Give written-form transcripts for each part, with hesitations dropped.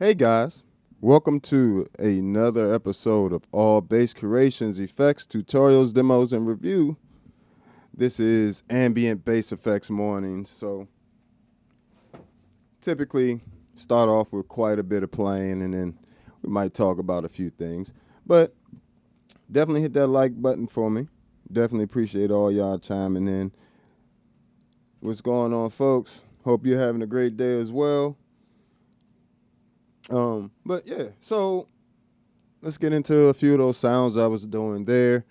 Hey guys, welcome to another episode of All Bass Creations, Effects, Tutorials, Demos, and Review. This is Ambient Bass Effects Mornings, so typically start off with quite a bit of playing and then we might talk about a few things. But definitely hit that like button for me. Definitely appreciate all y'all chiming in. What's going on, folks? Hope you're having a great day as well. But yeah, so let's get into a few of those sounds I was doing there.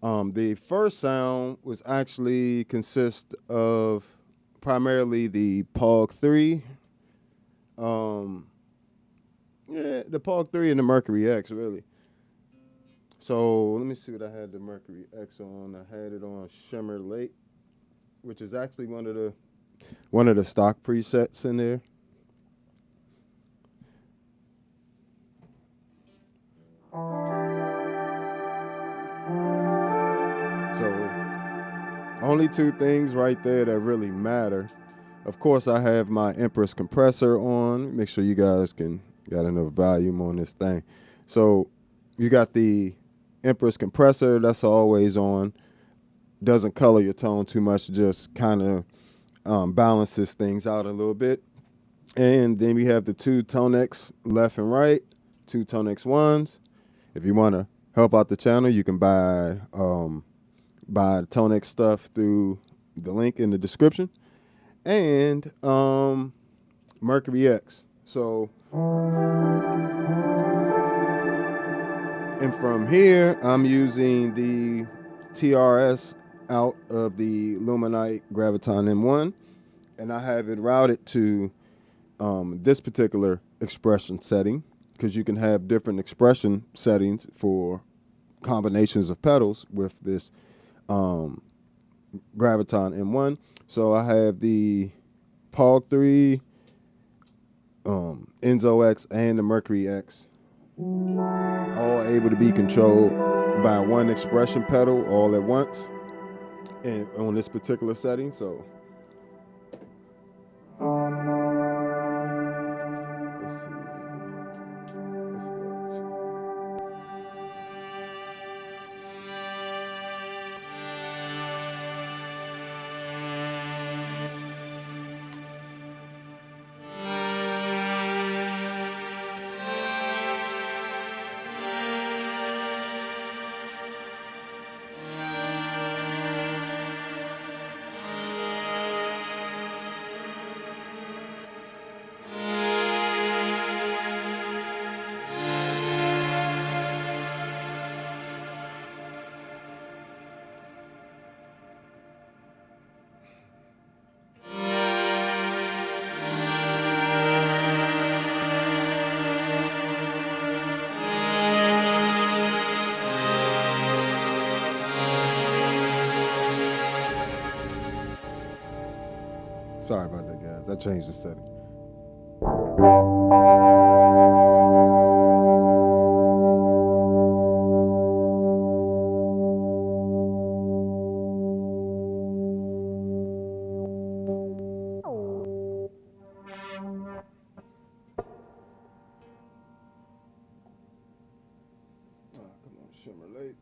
The first sound was actually consist of primarily the POG 3. The POG 3 and the Mercury X, really. So let me see what I had the Mercury X on. I had it on Shimmer Lake, which is actually one of the stock presets in there. So only two things right there that really matter. Of course, I have my Empress compressor on. Make sure you guys got enough volume on this thing. So you got the Empress compressor, that's always on. Doesn't color your tone too much, just kind of balances things out a little bit. And then we have the two ToneX left and right, two ToneX ones. If you want to help out the channel, you can buy ToneX stuff through the link in the description. And Mercury X. So, and from here, I'm using the TRS out of the Luminite Graviton M1, and I have it routed to this particular expression setting, because you can have different expression settings for combinations of pedals with this Graviton M1. So I have the POG 3, Enzo X, and the Mercury X, all able to be controlled by one expression pedal all at once, and on this particular setting. So let's see. Let's go to. Sorry about that, guys. I changed the setting. Come on, Shimmer Lake.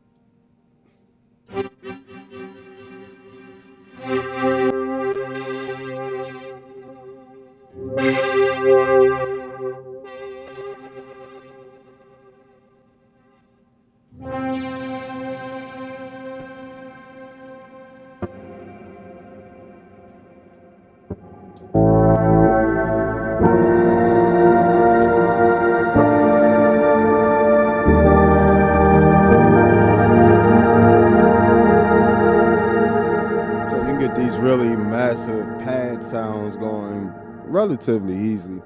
So you can get these really massive pad sounds going relatively easily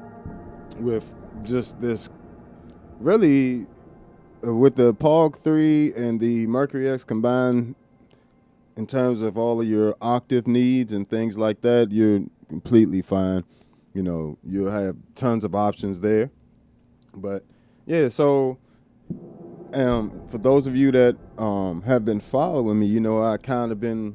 with just this really with the POG 3 and the Mercury X combined. In terms of all of your octave needs and things like that, you're completely fine. You know, you'll have tons of options there. But yeah, so for those of you that have been following me, you know, I kind of been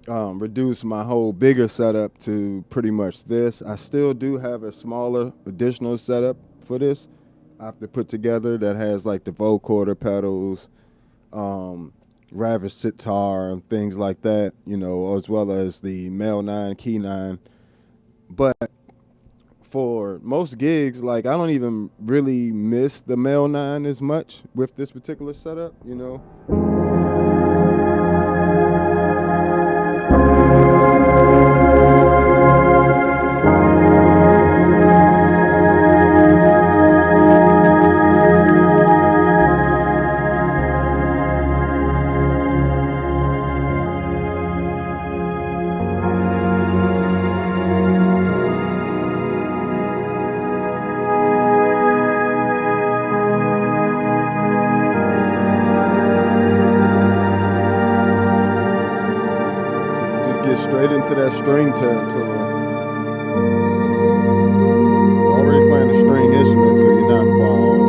reduced my whole bigger setup to pretty much this. I still do have a smaller additional setup for this I have to put together that has like the vocoder pedals, Ravis sitar and things like that, you know, as well as the male 9, key 9. But for most gigs, like I don't even really miss the male 9 as much with this particular setup, you know. Get straight into that string territory. You're already playing a string instrument, so you're not far off.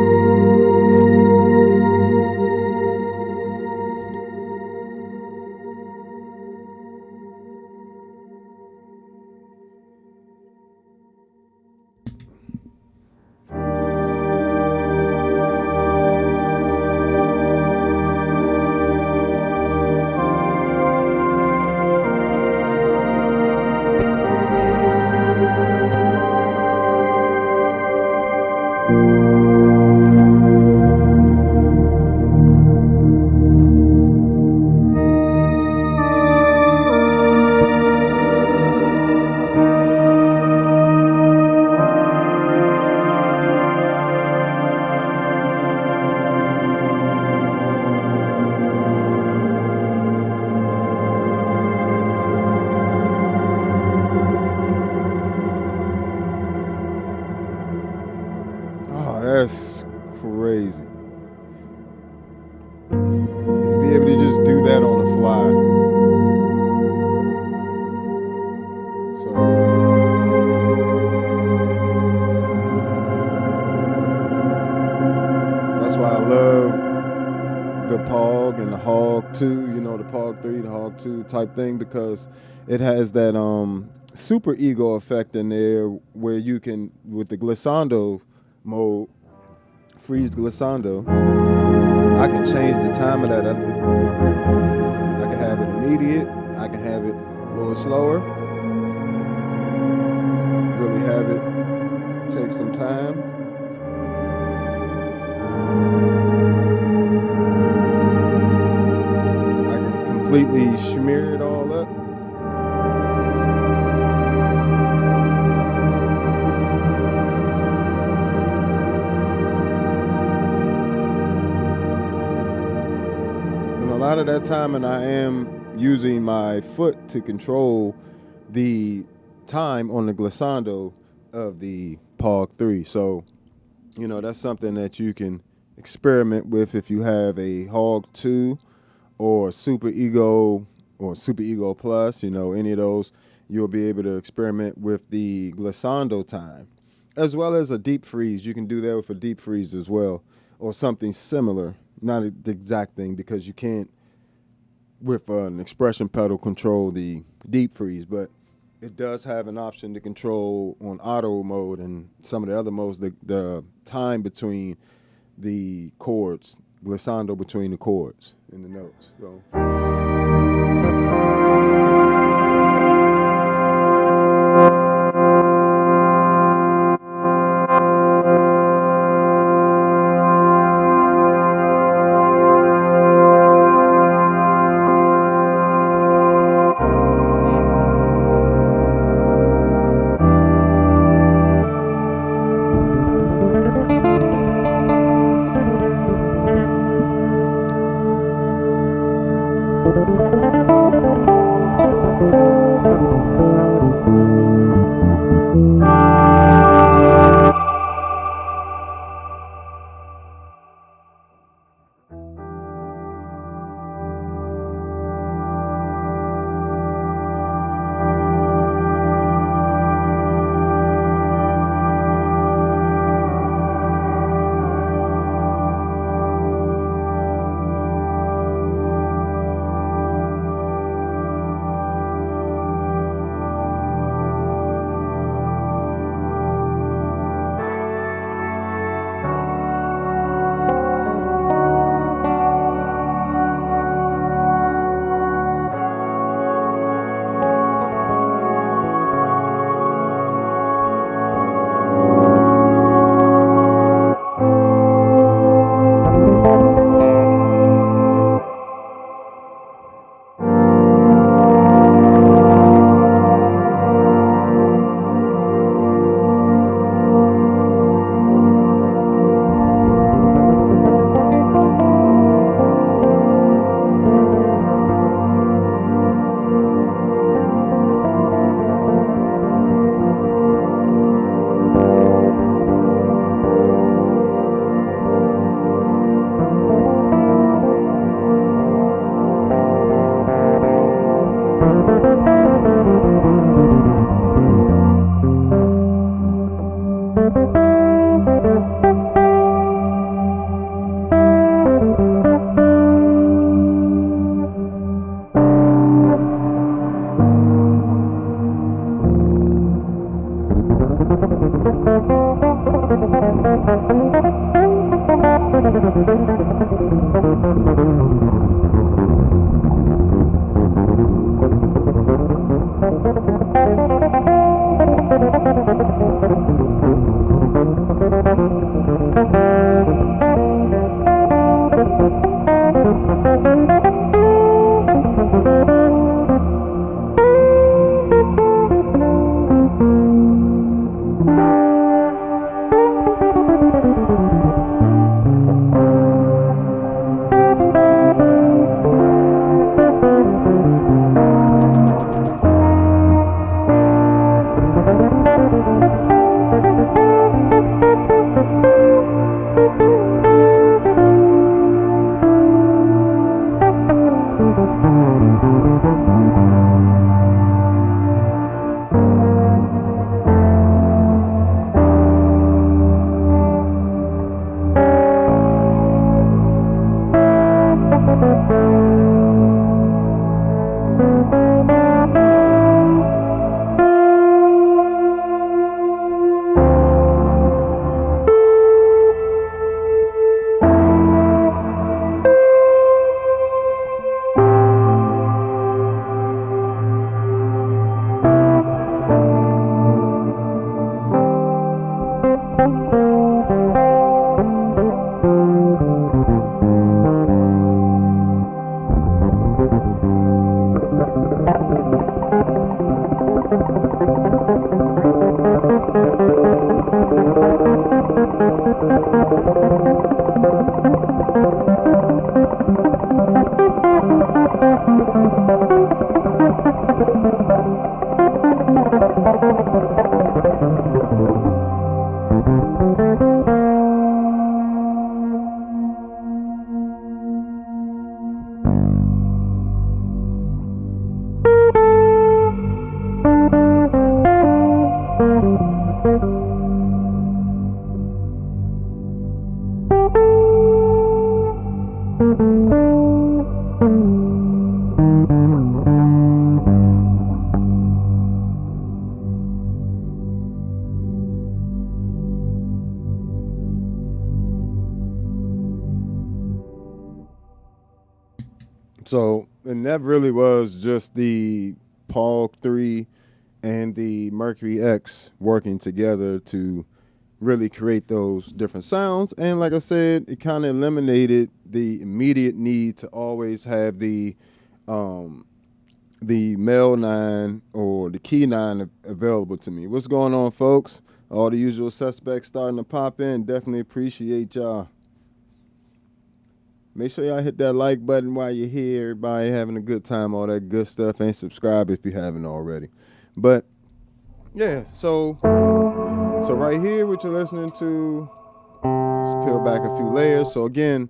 That's crazy. To be able to just do that on the fly. So that's why I love the Pog and the Hog 2, you know, the Pog 3, the Hog 2 type thing, because it has that super ego effect in there where you can, with the glissando mode, freeze glissando, I can change the time of that. I can have it immediate, I can have it a little slower, really have it take some time. I can completely smear it all up. A lot of that time, and I am using my foot to control the time on the glissando of the Pog 3. So, you know, that's something that you can experiment with if you have a Hog 2 or Super Ego or Super Ego Plus, you know, any of those. You'll be able to experiment with the glissando time, as well as a deep freeze. You can do that with a deep freeze as well, or something similar. Not the exact thing, because you can't, with an expression pedal, control the deep freeze, but it does have an option to control on auto mode and some of the other modes, the time between the chords, glissando between the chords in the notes. So. So, and that really was just the Pog 3 and the Mercury X working together to really create those different sounds. And like I said, it kind of eliminated the immediate need to always have the male 9 or the key 9 available to me. What's going on, folks? All the usual suspects starting to pop in. Definitely appreciate y'all. Make sure y'all hit that like button while you're here. Everybody having a good time, all that good stuff. And subscribe if you haven't already. But yeah, so right here, what you're listening to, let's peel back a few layers. So again,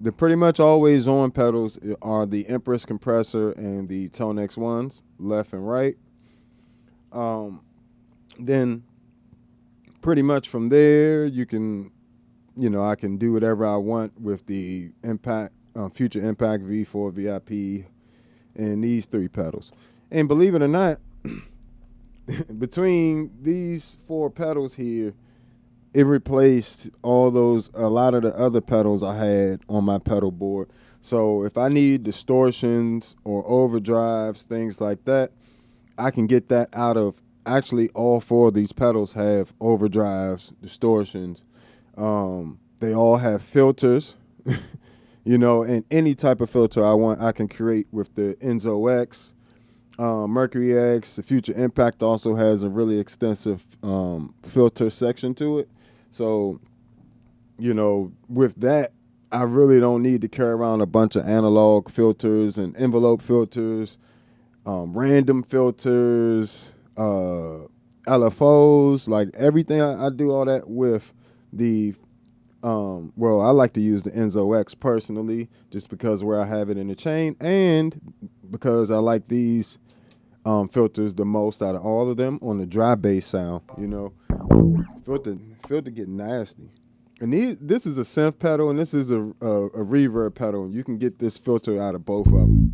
the pretty much always on pedals are the Empress compressor and the ToneX ones, left and right. Then pretty much from there, you can, I can do whatever I want with the Impact, Future Impact V4 VIP and these 3 pedals. And believe it or not, between these 4 pedals here, it replaced a lot of the other pedals I had on my pedal board. So if I need distortions or overdrives, things like that, I can get that out of, actually all 4 of these pedals have overdrives, distortions. They all have filters, and any type of filter I want, I can create with the Enzo X. Mercury X, the Future Impact also has a really extensive filter section to it. So, with that, I really don't need to carry around a bunch of analog filters and envelope filters, random filters, LFOs, like everything. I do all that with the Well, I like to use the Enzo X personally, just because where I have it in the chain, and because I like these filters the most out of all of them on the dry bass sound. Filter get nasty. And this is a synth pedal, and this is a reverb pedal. And you can get this filter out of both of them.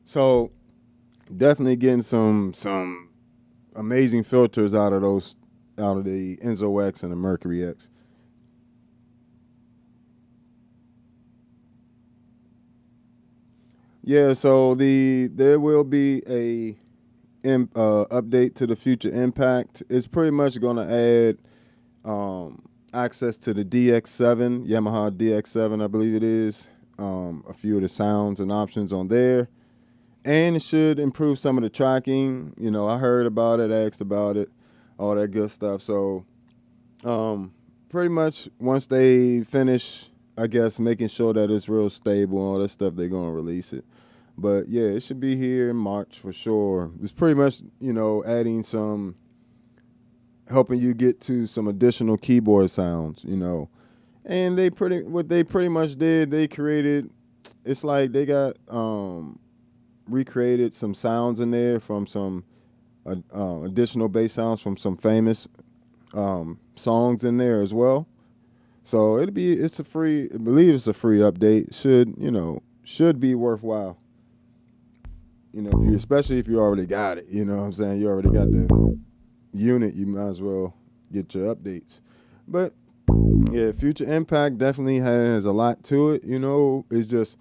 So definitely getting some amazing filters out of the Enzo X and the Mercury X. Yeah, so there will be a update to the Future Impact. It's pretty much going to add access to the DX7, Yamaha DX7, I believe it is. A few of the sounds and options on there. And it should improve some of the tracking. I heard about it, asked about it, all that good stuff. So pretty much once they finish, I guess, making sure that it's real stable and all that stuff, they're going to release it. But, yeah, it should be here in March for sure. It's pretty much, adding helping you get to some additional keyboard sounds, And what they pretty much did, they created, it's like they got recreated some sounds in there from some additional bass sounds from some famous songs in there as well. So I believe it's a free update. Should be worthwhile. Especially if you already got it. You know what I'm saying? You already got the unit. You might as well get your updates. But yeah, Future Impact definitely has a lot to it. It's just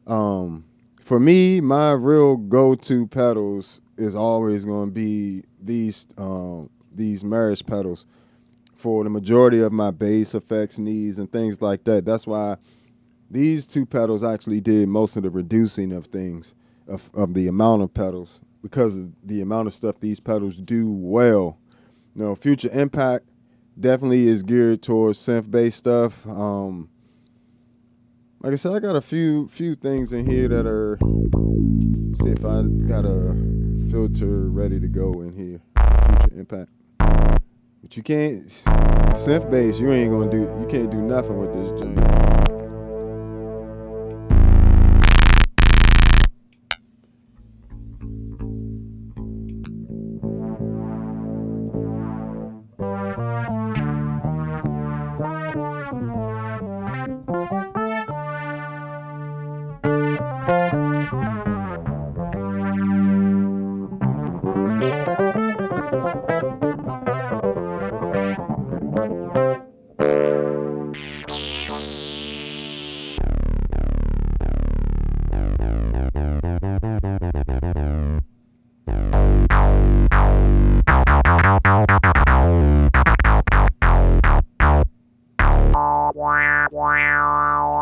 for me, my real go-to pedals is always going to be these Meris pedals for the majority of my bass effects needs and things like that. That's why these two pedals actually did most of the reducing of things, of the amount of pedals, because of the amount of stuff these pedals do well. Future Impact definitely is geared towards synth-based stuff. Like I said, I got a few things in here that are. See if I got a filter ready to go in here. Future Impact. But you can't synth bass. You can't do nothing with this joint.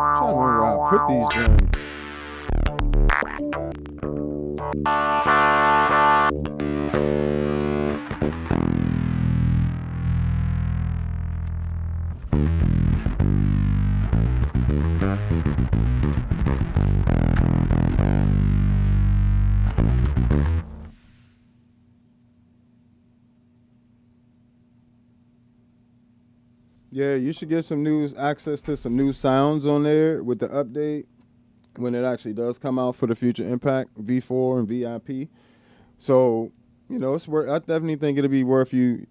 Trying to remember where I put these joints. Yeah, you should get some access to some new sounds on there with the update when it actually does come out for the Future Impact V4 and VIP. So, it's worth. I definitely think it'll be worth you,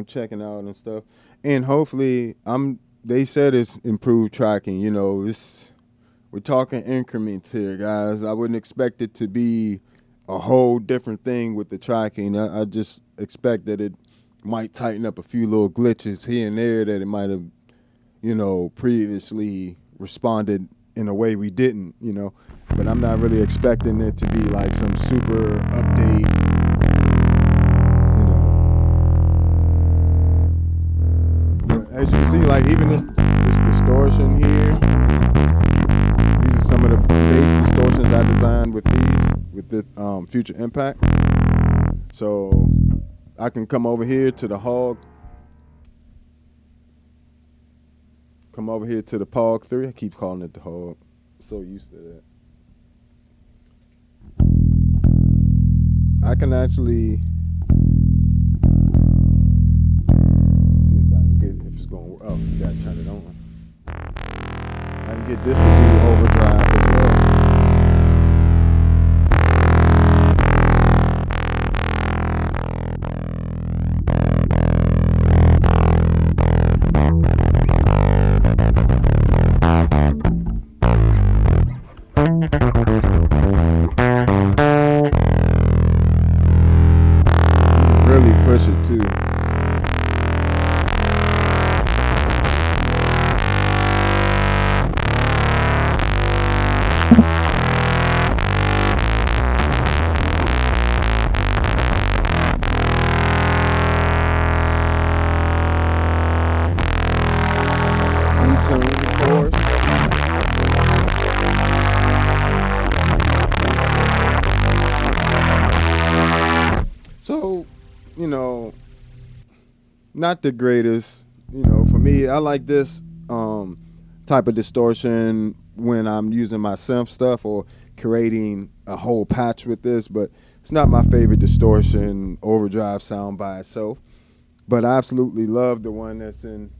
checking out and stuff. And hopefully, they said it's improved tracking. We're talking increments here, guys. I wouldn't expect it to be a whole different thing with the tracking. I just expect that it might tighten up a few little glitches here and there that it might have, previously responded in a way we didn't, you know. But I'm not really expecting it to be like some super update, you know. But as you can see, like even this distortion here, these are some of the bass distortions I designed with the Future Impact. So I can come over here to the Hog. Come over here to the Pog 3. I keep calling it the Hog. I'm so used to that. I can actually see if I can get if it's going. Oh, you gotta turn it on. I can get this to do overdrive as well. Really push it too. E-tune, of course. So, you know, not the greatest. You know, for me, I like this type of distortion when I'm using my synth stuff or creating a whole patch with this, but it's not my favorite distortion overdrive sound by itself. But I absolutely love the one that's in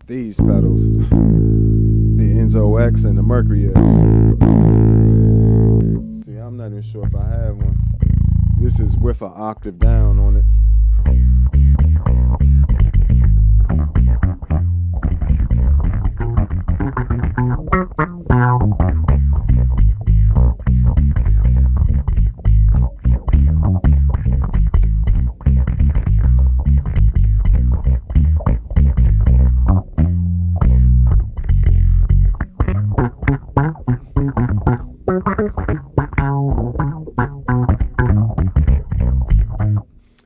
these pedals, the Enzo X and the Mercury X. See, I'm not even sure if I have one. This is with an octave down on it.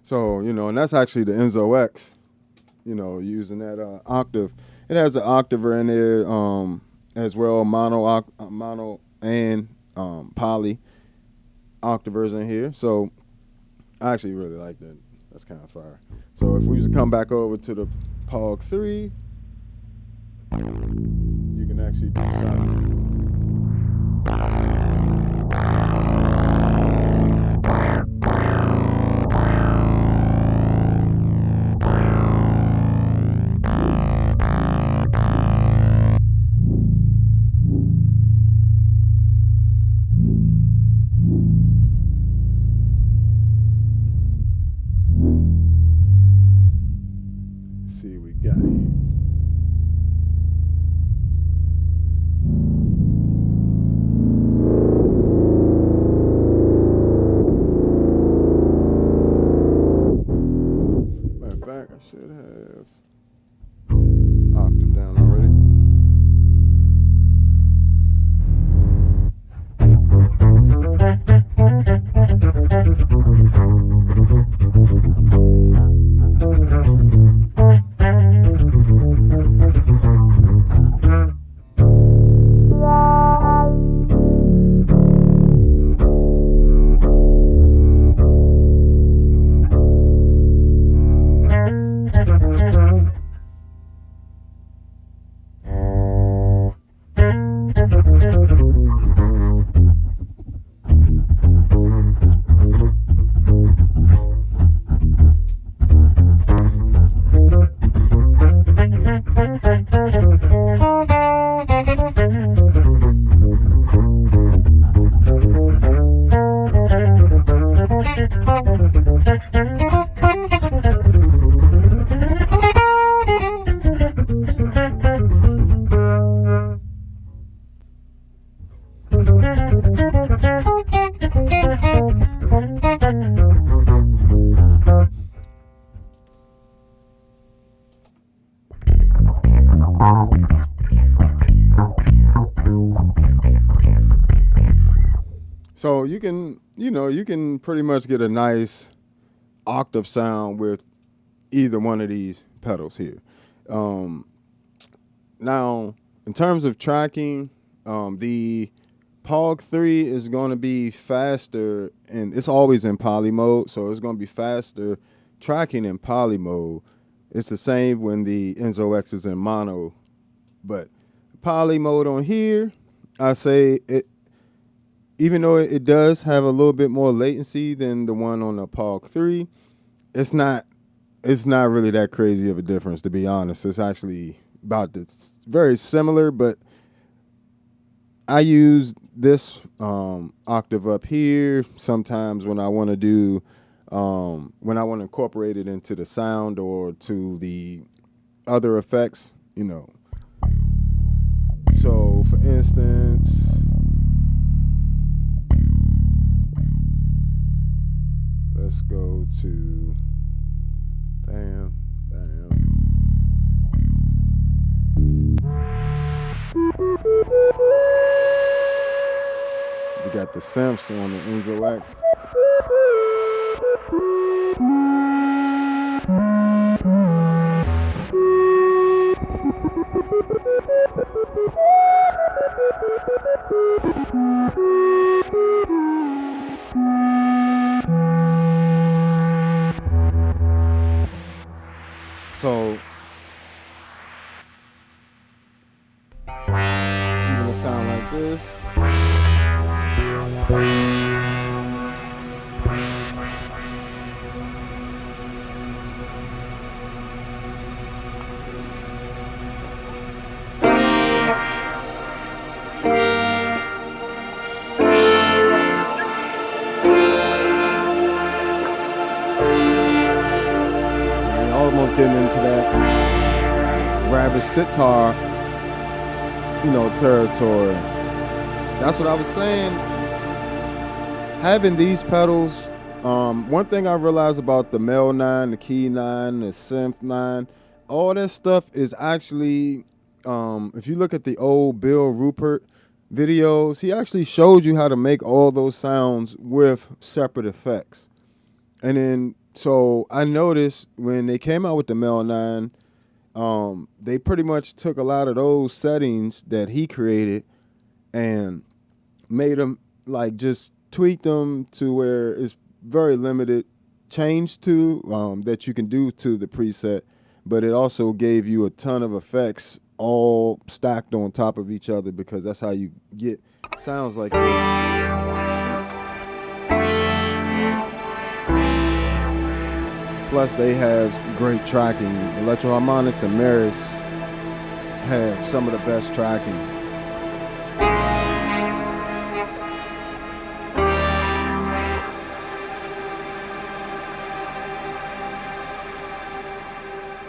So, you know, and that's actually the Enzo X, you know, using that octave. It has an octaver in there as well, mono and poly octavers in here. So I actually really like that. That's kind of fire. So if we just come back over to the Pog 3, you can actually do something. See what we got here. Matter of fact, I should have octave down already. So you can, you can pretty much get a nice octave sound with either one of these pedals here. Um, Now, in terms of tracking, the Pog 3 is going to be faster, and it's always in poly mode, so it's going to be faster tracking in poly mode. It's the same when the Enzo X is in mono, but poly mode on here, I say it, even though it does have a little bit more latency than the one on the Pog 3, it's not really that crazy of a difference, to be honest. It's actually about this very similar, but I use this octave up here sometimes when I want to do when I want to incorporate it into the sound or to the other effects, So for instance, let's go to bam, bam. We got the synths on the Enzo X. So even a sound like this. Almost getting into that ravish sitar, territory. That's what I was saying. Having these pedals, one thing I realized about the Mel 9, the Key 9, the Synth 9, all that stuff is actually, if you look at the old Bill Rupert videos, he actually showed you how to make all those sounds with separate effects. And then, so I noticed when they came out with the Mel 9, they pretty much took a lot of those settings that he created and made them, like, just tweaked them to where it's very limited change to that you can do to the preset, but it also gave you a ton of effects all stacked on top of each other, because that's how you get sounds like this. Plus, they have great tracking. Electro-Harmonix and Meris have some of the best tracking.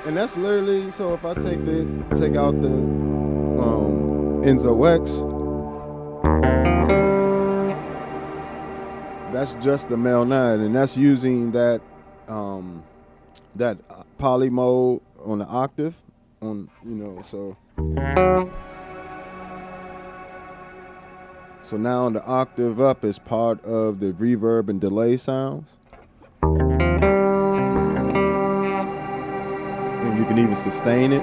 And that's literally, so if I take out the Enzo X, that's just the Mel 9, and that's using that poly mode on the octave, so now the octave up is part of the reverb and delay sounds. And you can even sustain it.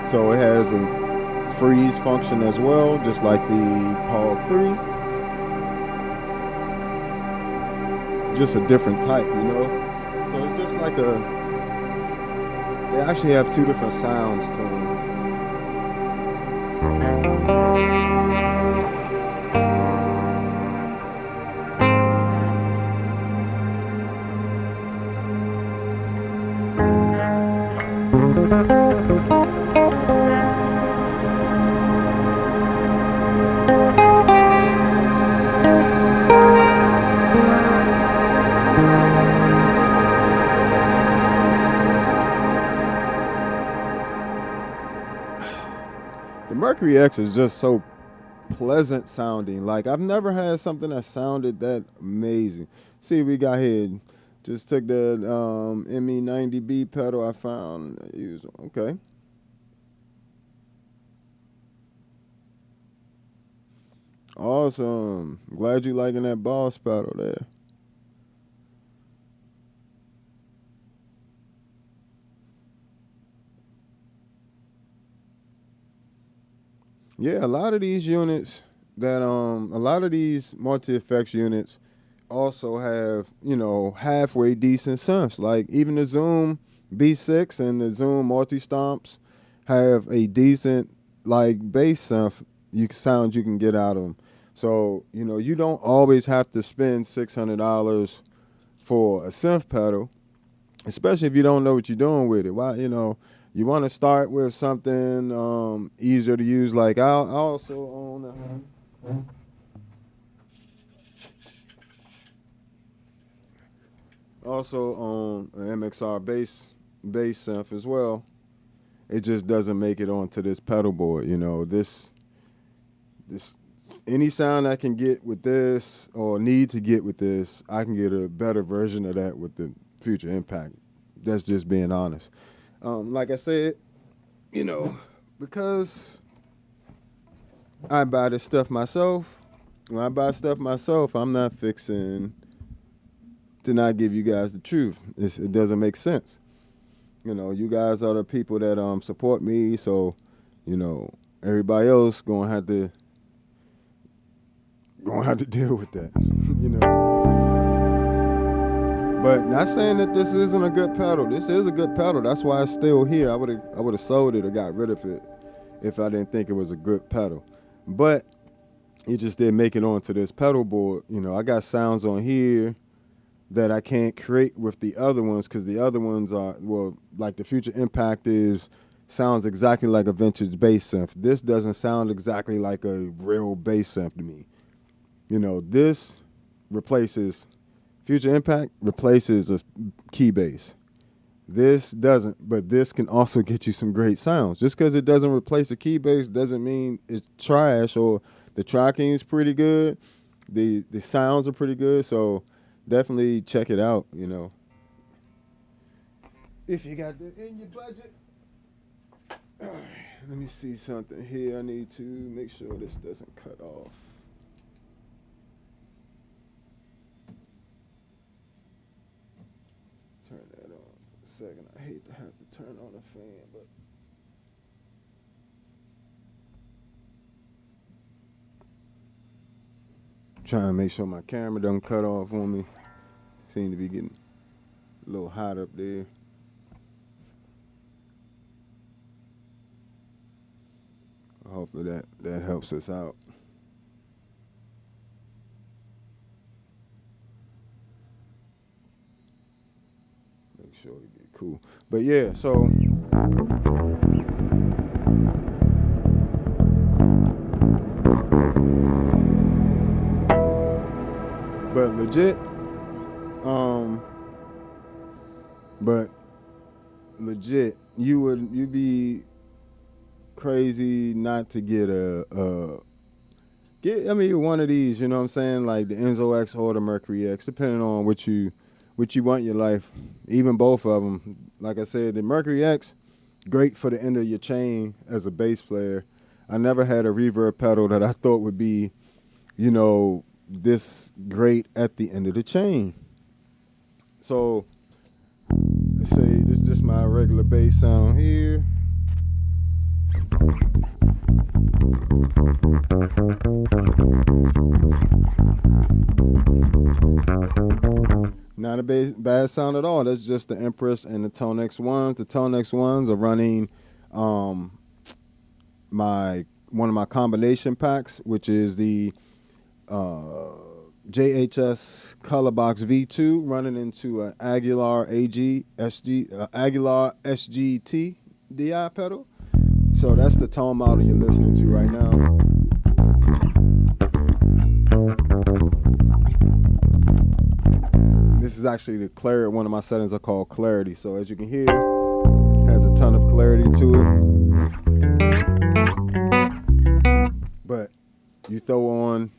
So it has a freeze function as well, just like the Pog 3. Just a different type, So it's just like they actually have two different sounds to them. The Mercury X is just so pleasant sounding. Like, I've never had something that sounded that amazing. See what we got here. Just took the ME-90B pedal I found. Okay. Awesome. Glad you liking that boss pedal there. Yeah, a lot of these units a lot of these multi-effects units also have, halfway decent synths. Like even the Zoom B6 and the Zoom multi-stomps have a decent like bass synth sound you can get out of them. So, you don't always have to spend $600 for a synth pedal, especially if you don't know what you're doing with it. Why, you want to start with something easier to use. Like I also own an MXR bass synth as well. It just doesn't make it onto this pedal board. This any sound I can get with this or need to get with this, I can get a better version of that with the Future Impact. That's just being honest. Like I said, because I buy this stuff myself. When I buy stuff myself, I'm not fixing to not give you guys the truth. It doesn't make sense. You guys are the people that support me, so everybody else gonna have to deal with that. But not saying that this isn't a good pedal. This is a good pedal. That's why it's still here. I would have sold it or got rid of it if I didn't think it was a good pedal. But it just didn't make it onto this pedal board. I got sounds on here that I can't create with the other ones because the other ones are, like the Future Impact sounds exactly like a vintage bass synth. This doesn't sound exactly like a real bass synth to me. This replaces, Future Impact replaces a key bass. This doesn't, but this can also get you some great sounds. Just because it doesn't replace a key bass doesn't mean it's trash, or the tracking is pretty good. The sounds are pretty good, so definitely check it out, if you got that in your budget. All right, let me see something here. I need to make sure this doesn't cut off. Turn that on for a second. I hate to have to turn on a fan, but trying to make sure my camera doesn't cut off on me. Seem to be getting a little hot up there. Hopefully that helps us out. Make sure we get cool. But yeah, so but legit, you'd be crazy not to get one of these, you know what I'm saying? Like the Enzo X or the Mercury X, depending on what you want in your life. Even both of them. Like I said, the Mercury X, great for the end of your chain as a bass player. I never had a reverb pedal that I thought would be, this great at the end of the chain. So let's say this is just my regular bass sound here. Not a bad sound at all. That's just the Empress and the ToneX ones. The ToneX ones are running one of my combination packs, which is the JHS Colorbox V2 running into an Aguilar Aguilar SGT DI pedal. So that's the tone model you're listening to right now. This is actually the clarity. One of my settings are called clarity. So as you can hear, it has a ton of clarity to it. But you throw on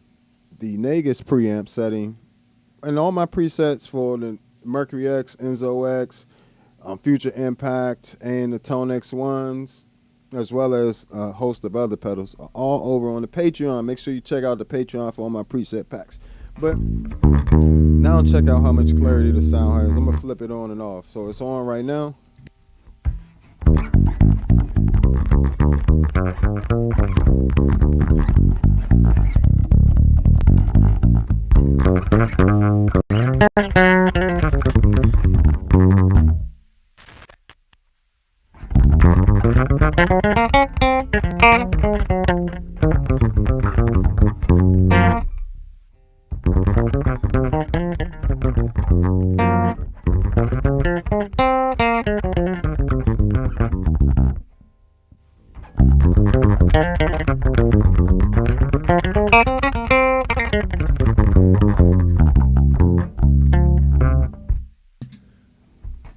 the Negus preamp setting, and all my presets for the Mercury X, Enzo X, Future Impact, and the ToneX ones, as well as a host of other pedals, are all over on the Patreon. Make sure you check out the Patreon for all my preset packs. But now check out how much clarity the sound has. I'm gonna flip it on and off. So it's on right now.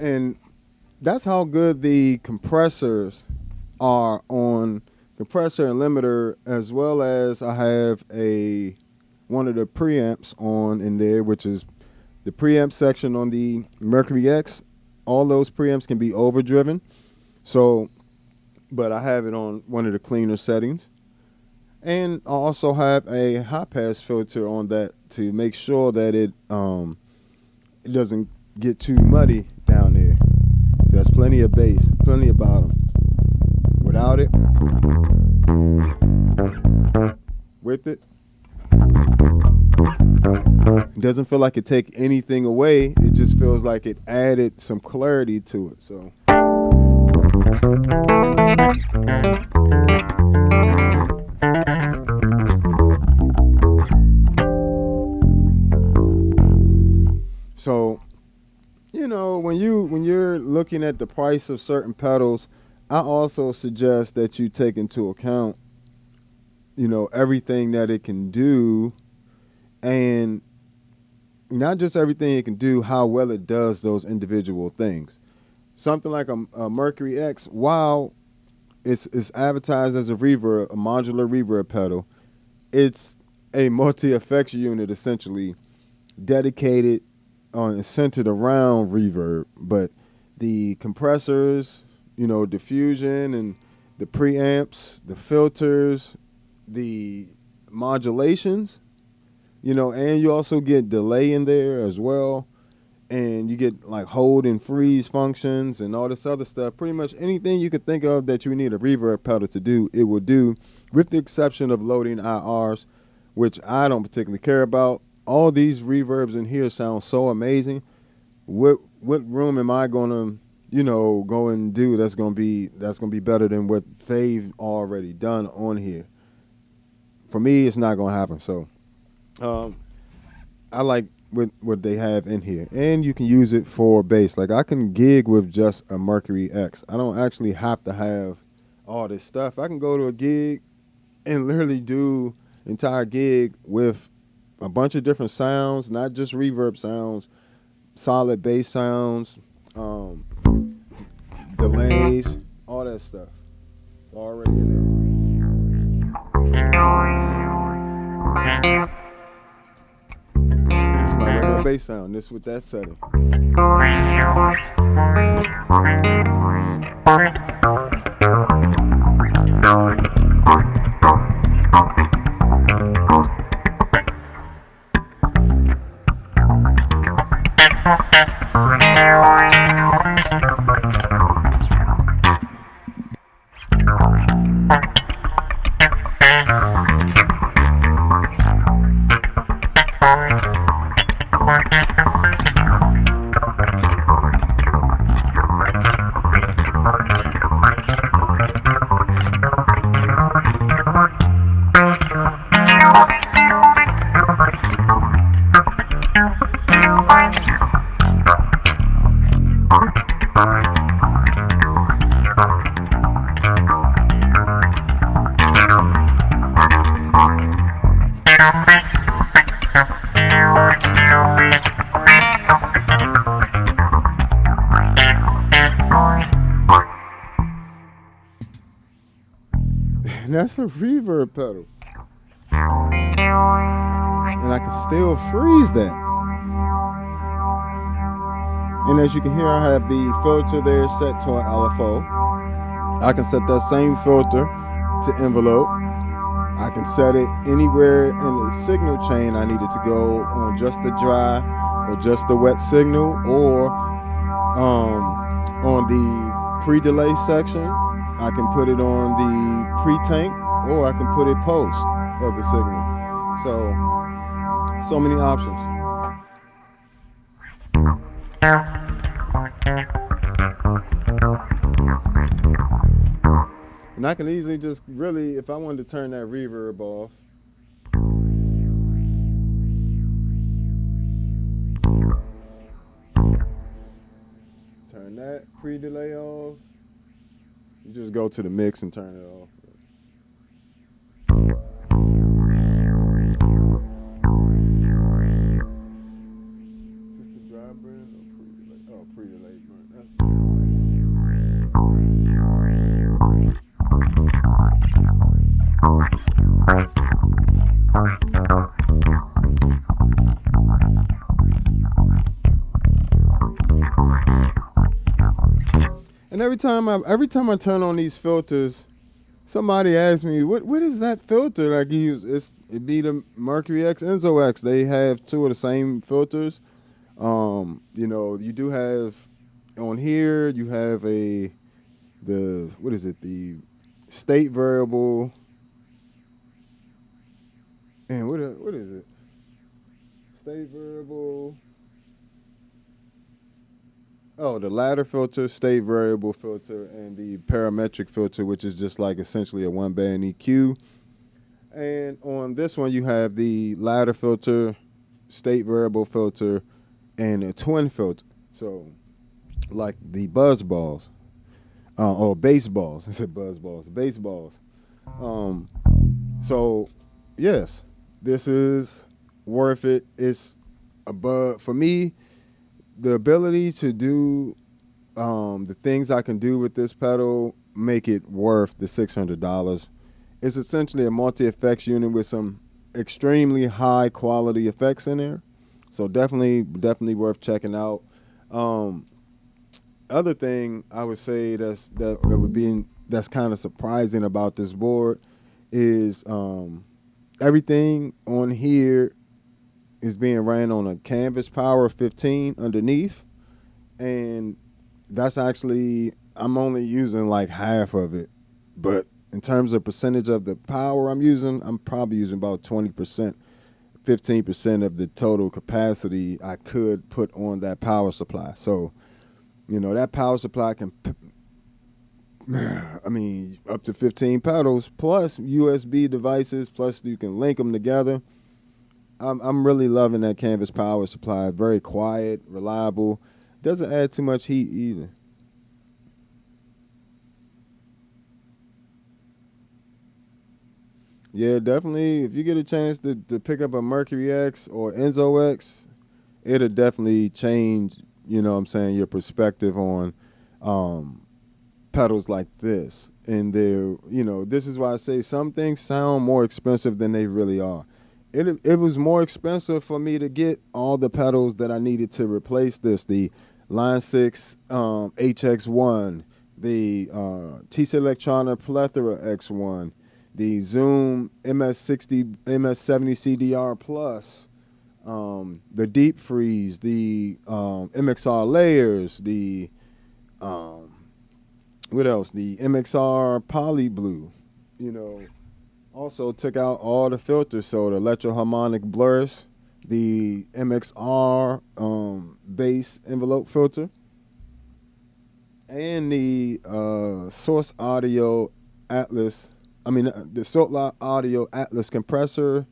And that's how good the compressors are on compressor and limiter, as well as I have one of the preamps on in there, which is the preamp section on the Mercury X. All those preamps can be overdriven. So, but I have it on one of the cleaner settings. And I also have a high pass filter on that to make sure that it doesn't get too muddy down there. There's plenty of bass, plenty of bottom. Without it, with it, it doesn't feel like it take anything away. It just feels like it added some clarity to it. So. So, you know, when you're looking at the price of certain pedals, I also suggest that you take into account, you know, everything that it can do, and not just everything it can do, how well it does those individual things. Something like a Mercury X, while it's advertised as a reverb, a modular reverb pedal, it's a multi-effects unit essentially dedicated and centered around reverb. But the compressors, you know, diffusion and the preamps, the filters, the modulations, you know, and you also get delay in there as well. And you get like hold and freeze functions and all this other stuff. Pretty much anything you could think of that you need a reverb pedal to do, it will do, with the exception of loading IRs, which I don't particularly care about. All these reverbs in here sound so amazing. What room am I gonna, you know, go and do that's gonna be better than what they've already done on here? For me, it's not gonna happen. So I like what they have in here, and you can use it for bass. Like I can gig with just a Mercury X. I don't actually have to have all this stuff. I can go to a gig and literally do entire gig with a bunch of different sounds, not just reverb sounds, solid bass sounds, delays, all that stuff. It's already in there. It's my regular bass sound. This with that setting. That's a reverb pedal. And I can still freeze that. And as you can hear, I have the filter there set to an LFO. I can set that same filter to envelope. I can set it anywhere in the signal chain I need it to go, on just the dry or just the wet signal, or on the pre-delay section. I can put it on the pre-tank, or I can put it post of the signal. So many options. And I can easily just really, if I wanted to turn that reverb off, turn that pre-delay off, you just go to the mix and turn it off. Is this the dry burn or pre-delay? Oh, pre-delay burn. That's and every time I turn on these filters, somebody asks me, what is that filter? Like you use, it be the Mercury X, Enzo X. They have two of the same filters. You do have on here, you have the state variable, and what is it? State variable. Oh, the ladder filter, state variable filter, and the parametric filter, which is just like essentially a one-band EQ. And on this one, you have the ladder filter, state variable filter, and a twin filter. So, like the buzz balls, or baseballs. I said buzz balls, baseballs. So, yes, this is worth it. It's for me. The ability to do the things I can do with this pedal make it worth the $600. It's essentially a multi-effects unit with some extremely high quality effects in there. So definitely worth checking out. Other thing I would say that's kind of surprising about this board is everything on here is being ran on a canvas power 15 underneath, and that's actually, I'm only using like half of it, but in terms of percentage of the power I'm probably using about 20%, 15% of the total capacity I could put on that power supply. So, that power supply can, up to 15 pedals, plus USB devices, plus you can link them together. I'm really loving that canvas power supply. Very quiet, reliable. Doesn't add too much heat either. Yeah, definitely. If you get a chance to pick up a Mercury X or Enzo X, it'll definitely change, your perspective on pedals like this. And this is why I say some things sound more expensive than they really are. It was more expensive for me to get all the pedals that I needed to replace this. The Line 6 HX1, the TC Electronic Plethora X1, the Zoom MS-60, MS-70 CDR Plus, the Deep Freeze, the MXR Layers, the what else? The MXR Poly Blue, Also took out all the filters, so the electro-harmonic blurs, the MXR bass envelope filter, and the Source Audio Atlas. The Source Audio Atlas compressor,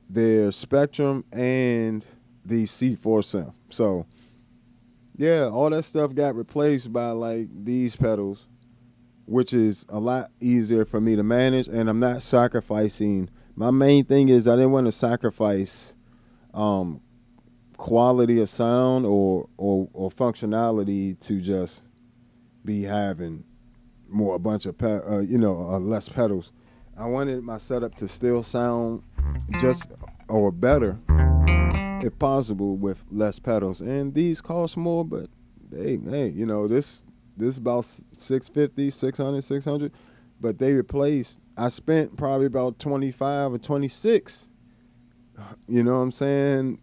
their Spectrum, and the C4 synth. So, yeah, all that stuff got replaced by like these pedals, which is a lot easier for me to manage, and I'm not sacrificing. My main thing is I didn't want to sacrifice quality of sound or functionality to just be having a bunch of less pedals. I wanted my setup to still sound just or better, if possible, with less pedals. And these cost more, but hey, this This is about 650, 600, 600. But they replaced, I spent probably about 25 or 26, you know what I'm saying,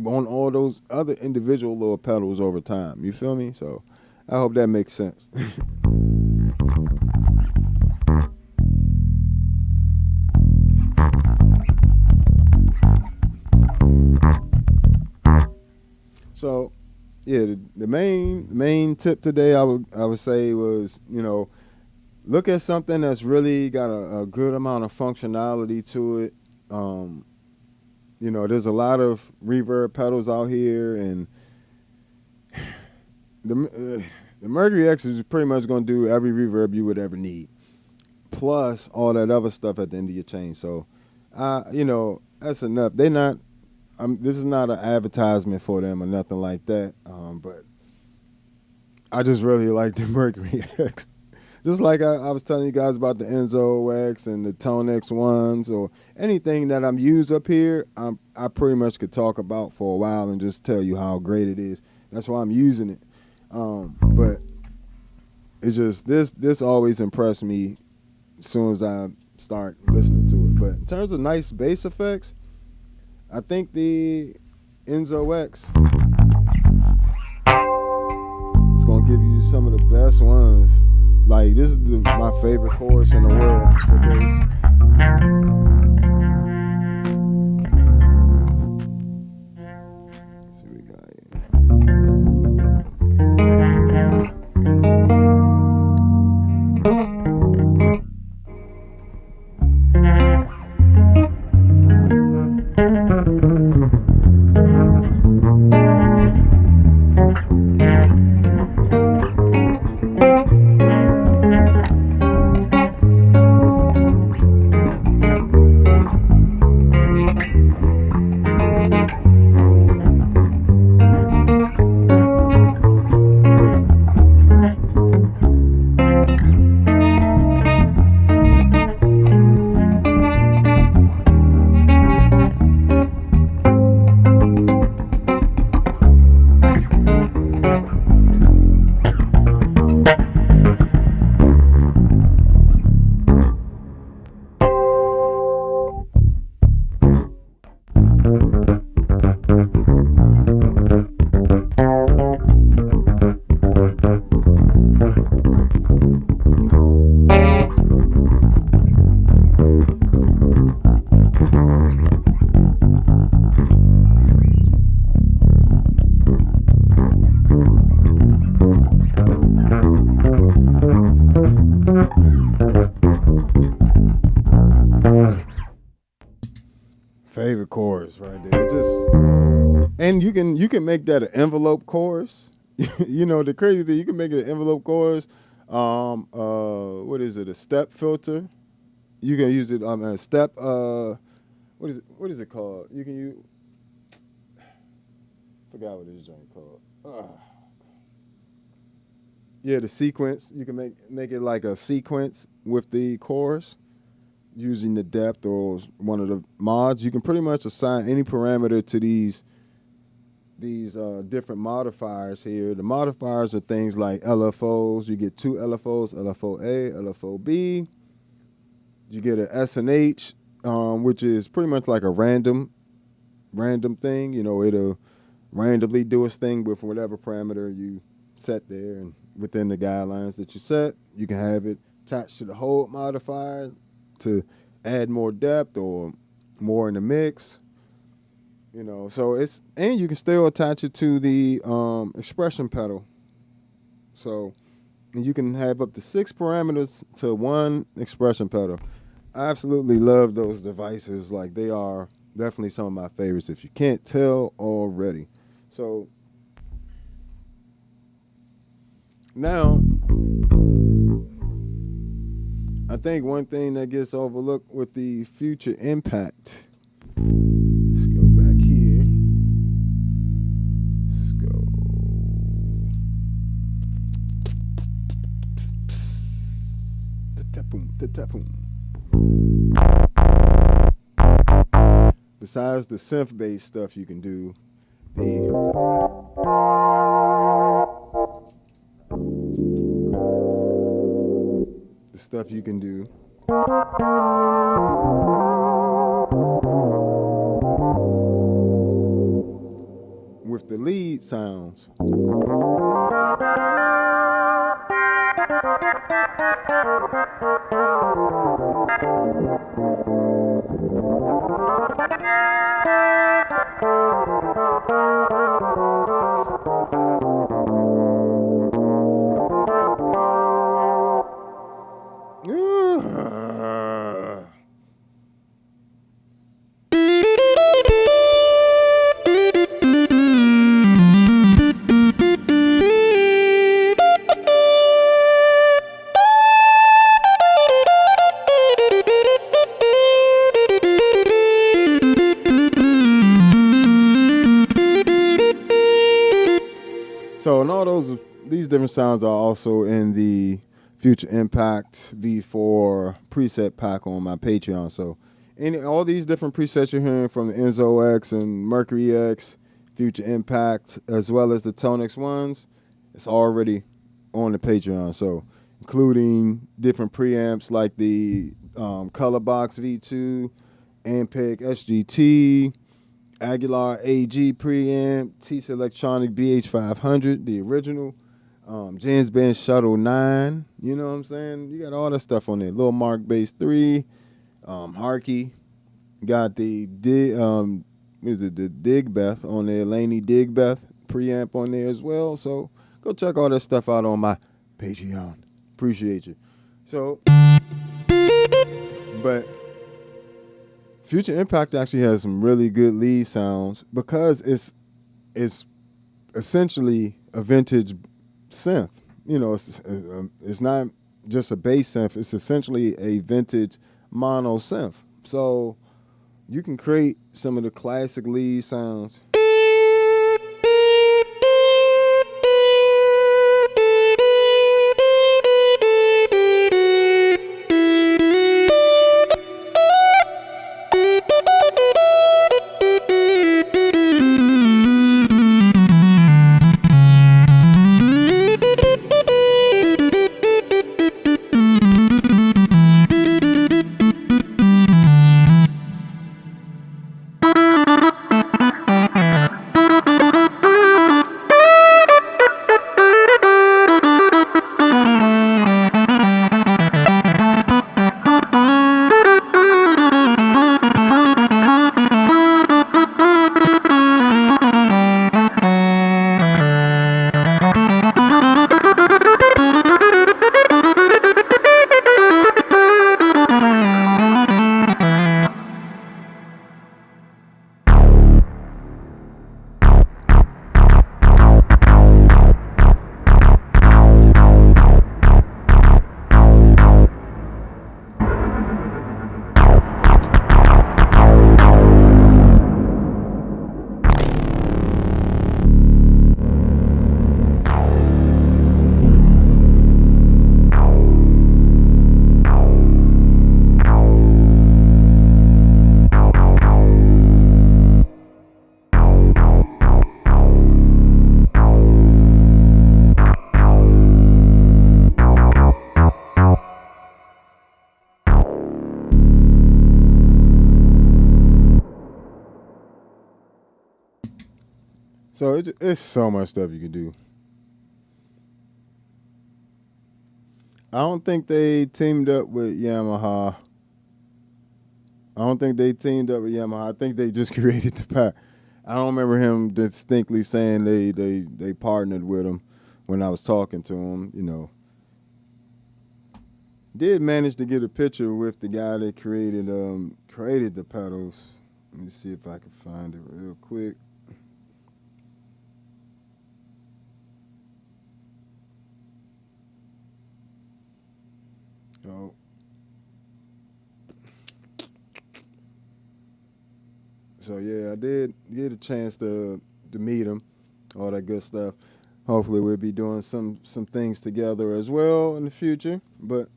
on all those other individual little pedals over time. You feel me? So I hope that makes sense. So yeah, the main tip today I would say was, you know, look at something that's really got a good amount of functionality to it. You know, there's a lot of reverb pedals out here, and the Mercury X is pretty much going to do every reverb you would ever need, plus all that other stuff at the end of your chain. So, you know, that's enough. They're not. This is not an advertisement for them or nothing like that. But I just really like the Mercury X. Just like I was telling you guys about the Enzo X and the ToneX ones, or anything that I'm used up here, I pretty much could talk about for a while and just tell you how great it is. That's why I'm using it. But it's just this always impressed me as soon as I start listening to it. But in terms of nice bass effects, I think the Enzo X is gonna give you some of the best ones. Like, this is my favorite chorus in the world for bass. Let's see what we got favorite chorus right there. It just, and you can make that an envelope chorus. You know, the crazy thing, you can make it an envelope chorus. What is it? A step filter. You can use it on a step. What is it called? You can use. Forgot what this joint called. Yeah, the sequence. You can make it like a sequence with the chorus. Using the depth or one of the mods, you can pretty much assign any parameter to these different modifiers here. The modifiers are things like LFOs. You get two LFOs, LFO A, LFO B. You get an SNH, which is pretty much like a random thing. You know, it'll randomly do its thing with whatever parameter you set there, and within the guidelines that you set, you can have it attached to the hold modifier to add more depth or more in the mix, you know. So and you can still attach it to the expression pedal. So, and you can have up to 6 parameters to one expression pedal. I absolutely love those devices. Like, they are definitely some of my favorites, if you can't tell already. So now, I think one thing that gets overlooked with the future impact. Let's go back here. Let's go. Besides the synth-based stuff you can do, stuff you can do. With the lead sounds. So, and all these different sounds are also in the Future Impact V4 preset pack on my Patreon. So, all these different presets you're hearing from the Enzo X and Mercury X, Future Impact, as well as the ToneX ones, it's already on the Patreon. So, including different preamps like the Colorbox V2, Ampeg SGT, Aguilar AG preamp, T's Electronic BH500, the original, Jens Band Shuttle 9, you know what I'm saying? You got all that stuff on there. Lil Mark Bass 3, Harkey, got the the Digbeth on there, Laney Digbeth preamp on there as well. So go check all that stuff out on my Patreon. Appreciate you. So, but Future Impact actually has some really good lead sounds because it's essentially a vintage synth. You know, it's not just a bass synth. It's essentially a vintage mono synth. So you can create some of the classic lead sounds. So it's so much stuff you can do. I don't think they teamed up with Yamaha. I think they just created the pack. I don't remember him distinctly saying they partnered with him when I was talking to him, you know. Did manage to get a picture with the guy that created the pedals. Let me see if I can find it real quick. Oh. So yeah, I did get a chance to meet him, all that good stuff. Hopefully we'll be doing some things together as well in the future. But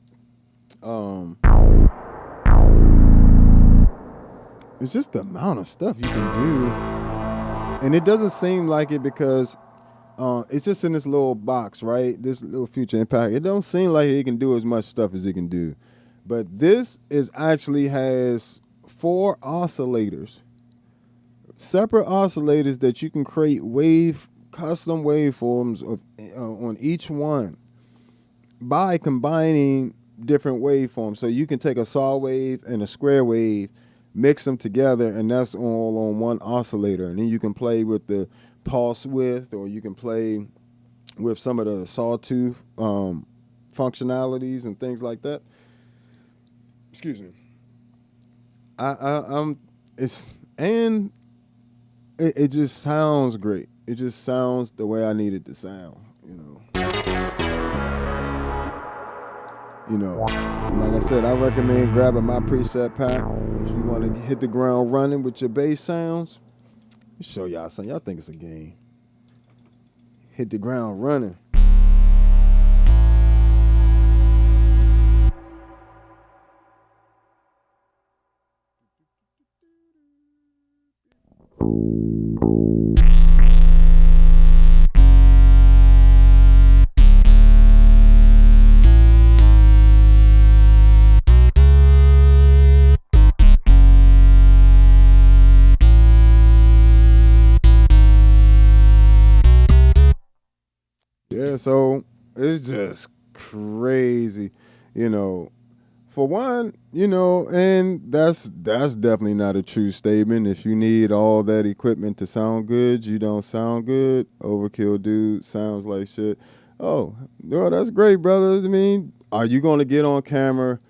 it's just the amount of stuff you can do. And it doesn't seem like it because It's just in this little box, right? This little Future Impact. It don't seem like it can do as much stuff as it can do. But this is actually has 4 oscillators. Separate oscillators that you can create custom waveforms of on each one by combining different waveforms. So you can take a saw wave and a square wave, mix them together, and that's all on one oscillator. And then you can play with the pulse width, or you can play with some of the sawtooth functionalities and things like that. Excuse me. It just sounds great. It just sounds the way I need it to sound, you know. And like I said, I recommend grabbing my preset pack if you want to hit the ground running with your bass sounds. Let me show y'all something. Y'all think it's a game. Hit the ground running. Yeah, so it's just crazy, you know. For one, you know, and that's definitely not a true statement. If you need all that equipment to sound good, you don't sound good. Overkill dude sounds like shit. Oh, no, that's great, brother. I mean, are you going to get on camera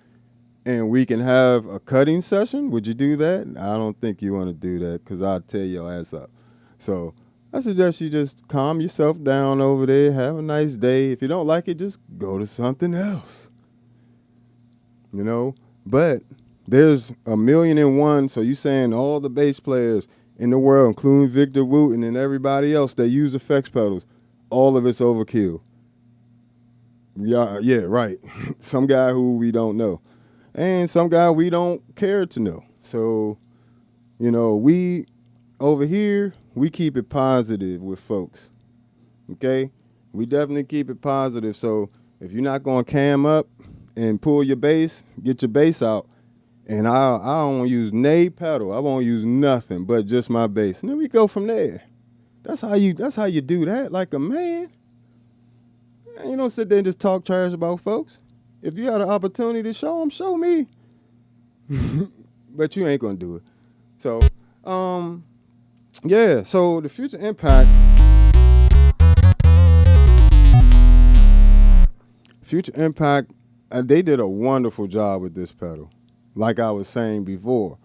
and we can have a cutting session? Would you do that? I don't think you want to do that because I'll tear your ass up. So I suggest you just calm yourself down over there, have a nice day. If you don't like it, just go to something else. You know, but there's 1,000,001. So you saying all the bass players in the world, including Victor Wooten and everybody else that use effects pedals, all of it's overkill. Yeah, right. Some guy who we don't know, and some guy we don't care to know. So, you know, we over here we keep it positive with folks. Okay, we definitely keep it positive. So if you're not gonna cam up and pull your bass, get your bass out, and I don't use nay pedal. I won't use nothing but just my bass, and then we go from there. That's how you do that, like a man. You don't sit there and just talk trash about folks. If you had an opportunity to show them, show me. But you ain't gonna do it. So, yeah. So the Future Impact. They did a wonderful job with this pedal. Like I was saying before,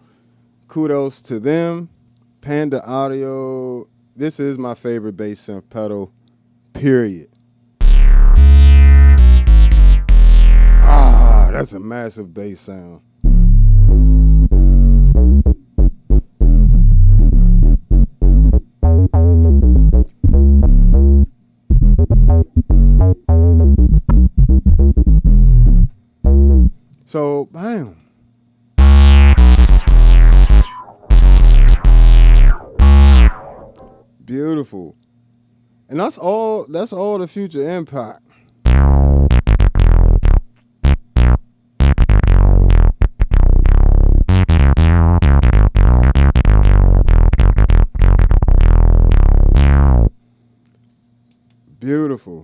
kudos to them. Panda Audio, this is my favorite bass synth pedal, period. That's a massive bass sound. So, bam. Beautiful. And that's all the Future Impact. Beautiful.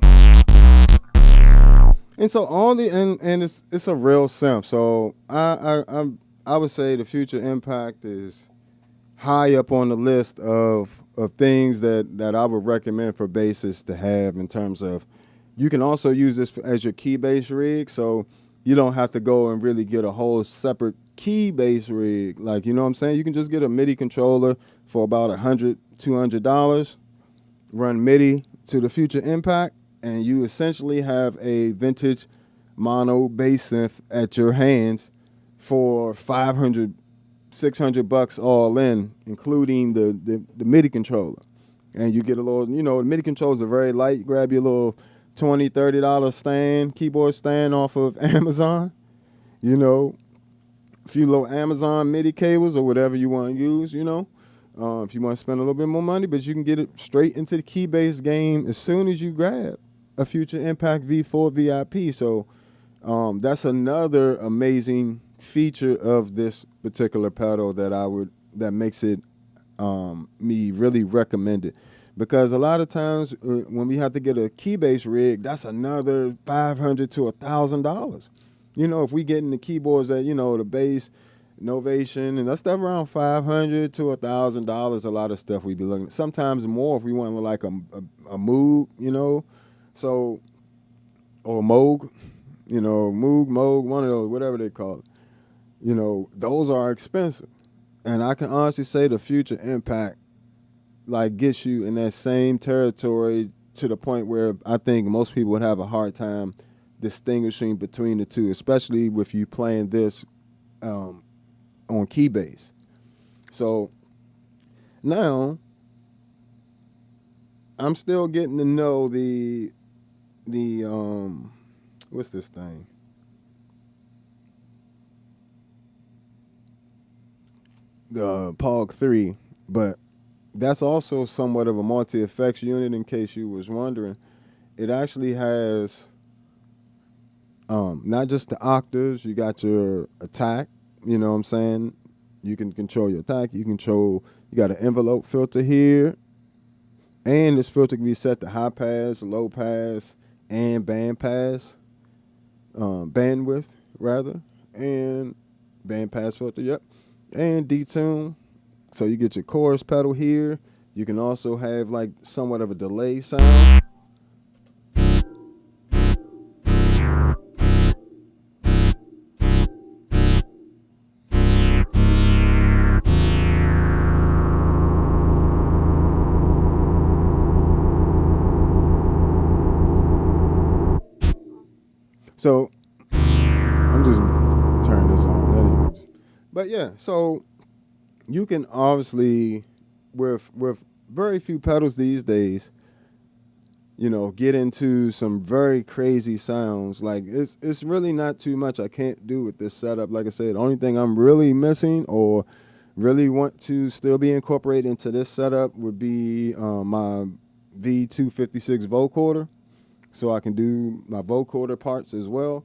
And so and it's a real synth. So I would say the Future Impact is high up on the list of things that I would recommend for bassists to have in terms of, you can also use this as your key bass rig. So you don't have to go and really get a whole separate key bass rig. Like, you know what I'm saying? You can just get a MIDI controller for about $100, $200, run MIDI to the Future Impact, and you essentially have a vintage mono bass synth at your hands for $500, $600 all in, including the MIDI controller. And you get a little, you know, the MIDI controllers are very light. You grab your little $20, $30 keyboard stand off of Amazon, you know, a few little Amazon MIDI cables or whatever you want to use, you know. if you want to spend a little bit more money, but you can get it straight into the keybase game as soon as you grab a Future Impact V4 VIP. So that's another amazing feature of this particular pedal that makes it me really recommend it. Because a lot of times when we have to get a keybase rig, that's another $500 to $1,000. If we get in the keyboards that the bass, Novation, and that stuff around $500 to $1,000. A lot of stuff we be looking at. Sometimes more if we want like a Moog, so or Moog, Moog, one of those, whatever they call it. Those are expensive, and I can honestly say the Future Impact gets you in that same territory to the point where I think most people would have a hard time distinguishing between the two, especially with you playing this on keybase. So now I'm still getting to know the what's this thing? The POG 3, but that's also somewhat of a multi-effects unit in case you was wondering. It actually has not just the octaves, you got your attack, you know what I'm saying? You can control your attack, you got an envelope filter here, and this filter can be set to high pass, low pass, and bandwidth rather, and bandpass filter, yep, and detune. So you get your chorus pedal here. You can also have somewhat of a delay sound. So I'm just turning this on anyway. But yeah, so you can obviously, with very few pedals these days, get into some very crazy sounds. It's really not too much I can't do with this setup. Like I said, the only thing I'm really missing or really want to still be incorporated into this setup would be my V256 vocoder, so I can do my vocoder parts as well.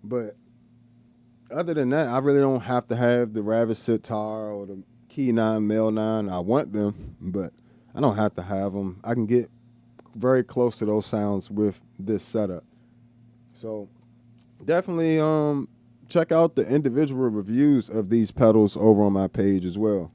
But other than that, I really don't have to have the Ravis sitar or the Key 9, Mel 9. I want them, but I don't have to have them. I can get very close to those sounds with this setup. So definitely check out the individual reviews of these pedals over on my page as well.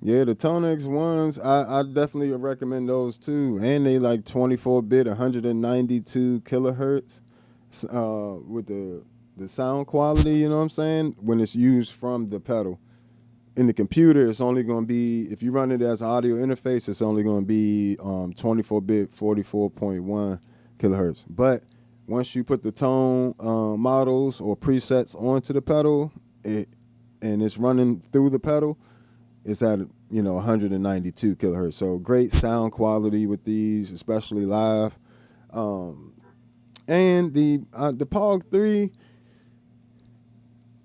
Yeah, the ToneX ones, I definitely recommend those too. And they 24-bit, 192 kilohertz with the sound quality, you know what I'm saying, when it's used from the pedal. In the computer, it's only going to be, if you run it as audio interface, it's only going to be 24-bit, 44.1 kilohertz. But once you put the tone models or presets onto the pedal, and it's running through the pedal, it's at 192 kilohertz. So great sound quality with these, especially live. And the POG 3,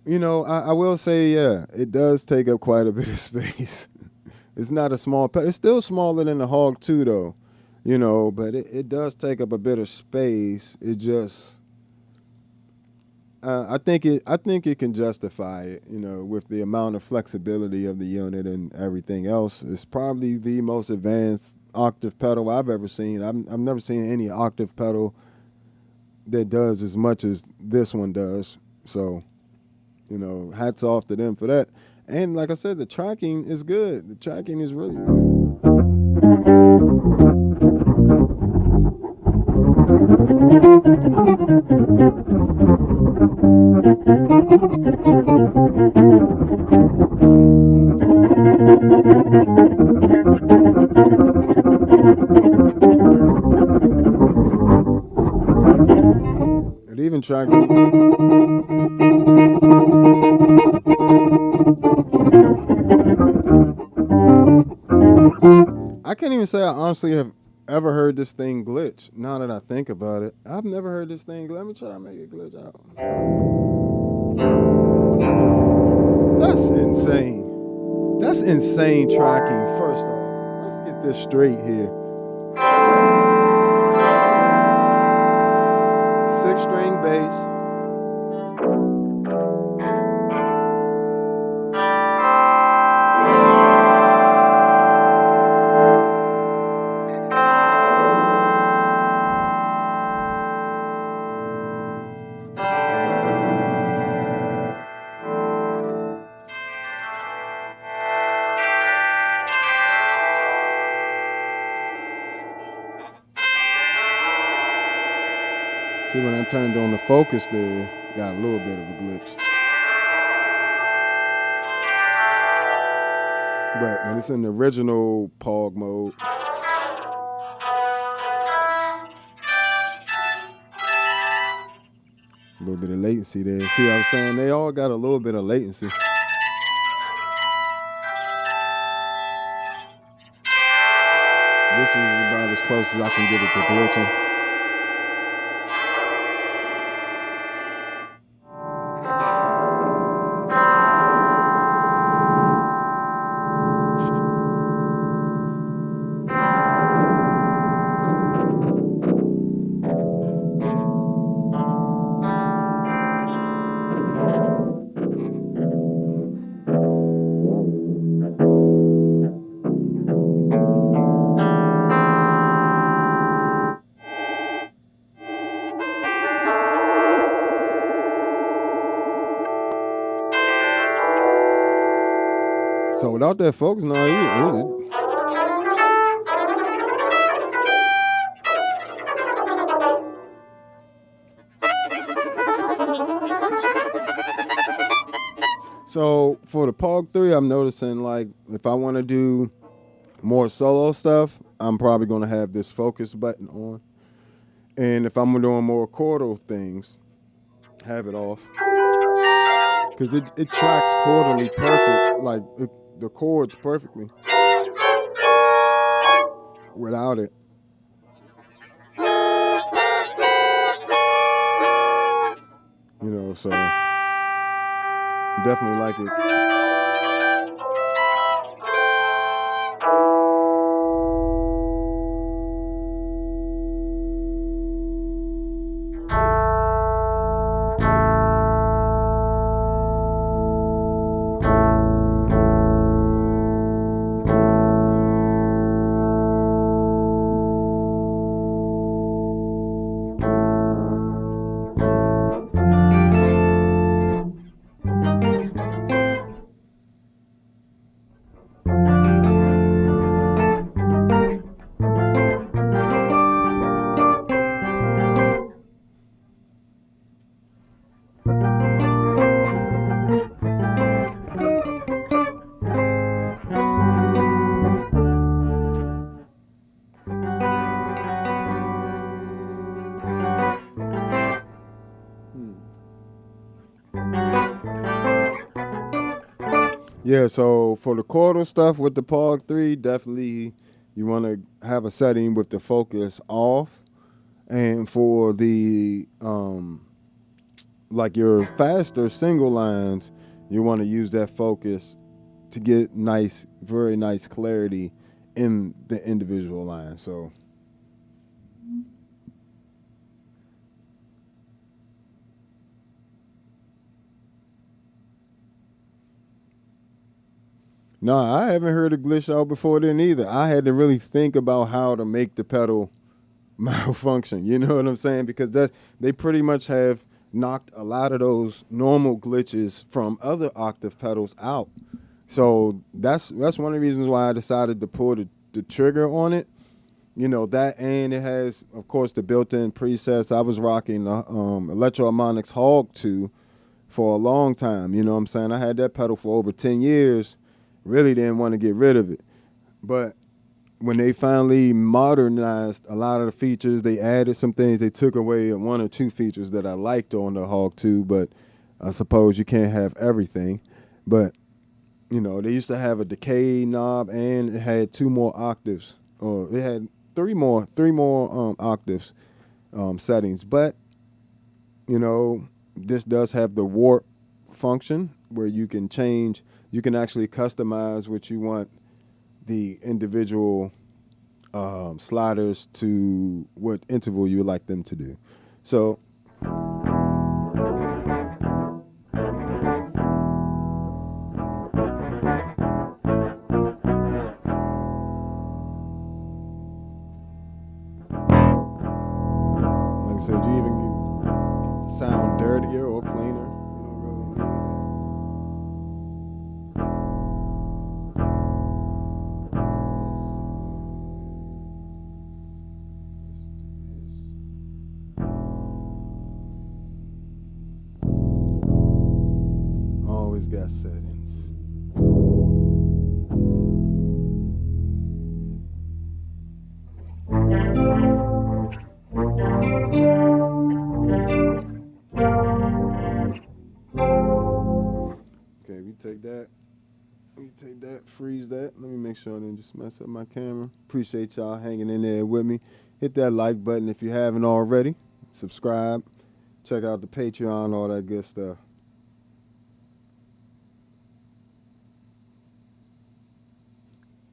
I will say, yeah, it does take up quite a bit of space. It's not a small pedal. It's still smaller than the Hog 2 though, but it does take up a bit of space. It just I think it can justify it, with the amount of flexibility of the unit and everything else. It's probably the most advanced octave pedal I've ever seen. I've never seen any octave pedal that does as much as this one does. So, hats off to them for that. And like I said, the tracking is good. The tracking is really good. It even tracks. I can't even say I honestly have ever heard this thing glitch. Now that I think about it, I've never heard this thing. Let me try to make it glitch out. That's insane. That's insane tracking. First off, let's get this straight here. 6-string bass. See, when I turned on the focus there, got a little bit of a glitch. But when it's in the original POG mode, a little bit of latency there. See what I'm saying? They all got a little bit of latency. This is about as close as I can get it to glitching. So without that focus, no, So for the POG 3, I'm noticing like if I want to do more solo stuff, I'm probably going to have this focus button on. And if I'm doing more chordal things, have it off. Because it tracks chordally perfect, like the chords perfectly without it. You know, so definitely like it. Yeah, so for the chordal stuff with the POG 3, definitely you want to have a setting with the focus off. And for the like your faster single lines, you want to use that focus to get nice, very nice clarity in the individual line. So no, I haven't heard a glitch out before then either. I had to really think about how to make the pedal malfunction. You know what I'm saying? Because they pretty much have knocked a lot of those normal glitches from other octave pedals out. So that's one of the reasons why I decided to pull the trigger on it. You know, that, and it has, of course, the built-in presets. I was rocking the Electro-Harmonix Hog 2 for a long time. You know what I'm saying? I had that pedal for over 10 years. Really didn't want to get rid of it. But when they finally modernized a lot of the features, they added some things. They took away one or two features that I liked on the Hog 2, but I suppose you can't have everything. But, you know, they used to have a decay knob, and it had 2 more octaves. Or it had three more octaves settings. But you know, this does have the warp function where you can change. You can actually customize what you want the individual sliders to what interval you would like them to do. So like I said, you even get the sound dirtier or cleaner. You don't really need that. Always got settings. Okay, we take that. We take that, freeze that. Let me make sure I didn't just mess up my camera. Appreciate y'all hanging in there with me. Hit that like button if you haven't already. Subscribe. Check out the Patreon, all that good stuff.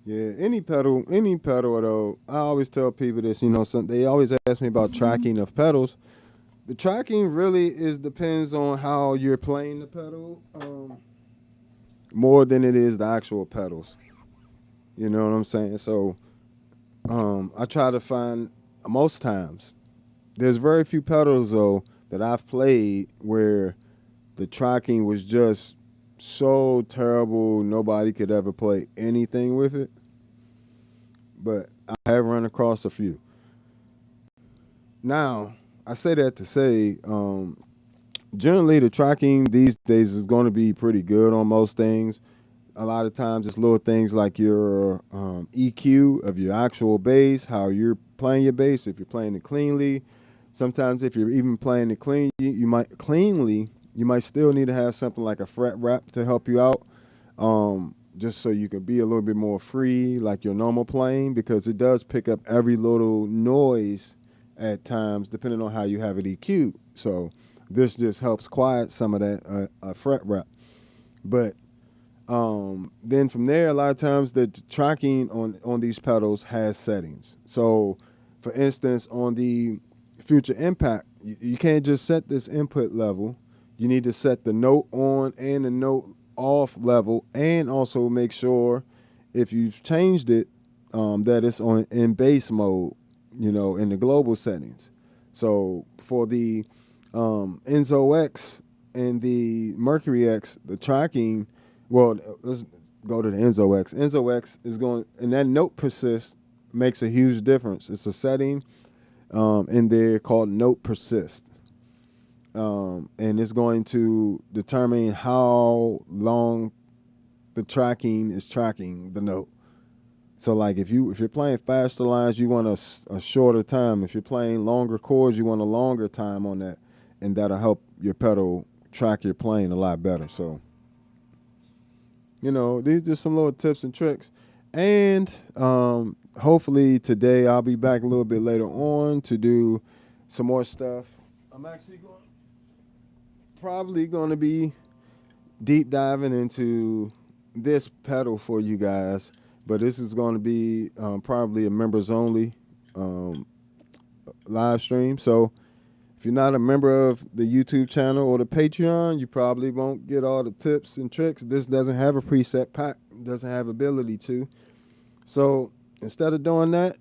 Yeah, any pedal though. I always tell people this, you know, they always ask me about tracking of pedals. The tracking really depends on how you're playing the pedal, more than it is the actual pedals. You know what I'm saying? So I try to find, most times, there's very few pedals though that I've played where the tracking was just so terrible nobody could ever play anything with it. But I have run across a few. Now, I say that to say, generally the tracking these days is going to be pretty good on most things. A lot of times it's little things like your EQ of your actual bass, how you're playing your bass, if you're playing it cleanly. Sometimes if you're even playing it clean, you might still need to have something like a fret wrap to help you out, just so you can be a little bit more free like your normal playing, because it does pick up every little noise at times depending on how you have it EQ'd. So this just helps quiet some of that fret wrap. But then from there, a lot of times the tracking on these pedals has settings. So for instance, on the Future Impact, you can't just set this input level. You need to set the note on and the note off level, and also make sure if you've changed it that it's in bass mode, you know, in the global settings. So for the Enzo X and the Mercury X, the tracking, well, let's go to the Enzo X. Enzo X is going, and that note persist makes a huge difference. It's a setting in there called note persist. And it's going to determine how long the tracking is tracking the note. So like if you're playing faster lines, you want a shorter time. If you're playing longer chords, you want a longer time on that, and that'll help your pedal track your playing a lot better. So, you know, these are some little tips and tricks. And hopefully today I'll be back a little bit later on to do some more stuff. I'm actually probably going to be deep diving into this pedal for you guys, but this is going to be probably a members only live stream. So if you're not a member of the YouTube channel or the Patreon, you probably won't get all the tips and tricks. This doesn't have a preset pack, doesn't have ability to. So instead of doing that,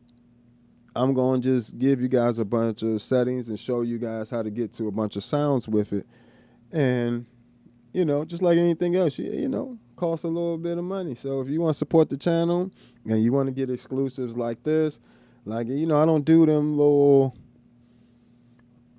I'm going to just give you guys a bunch of settings and show you guys how to get to a bunch of sounds with it. And, you know, just like anything else, you know, costs a little bit of money. So if you want to support the channel and you want to get exclusives like this, like, you know, I don't do them little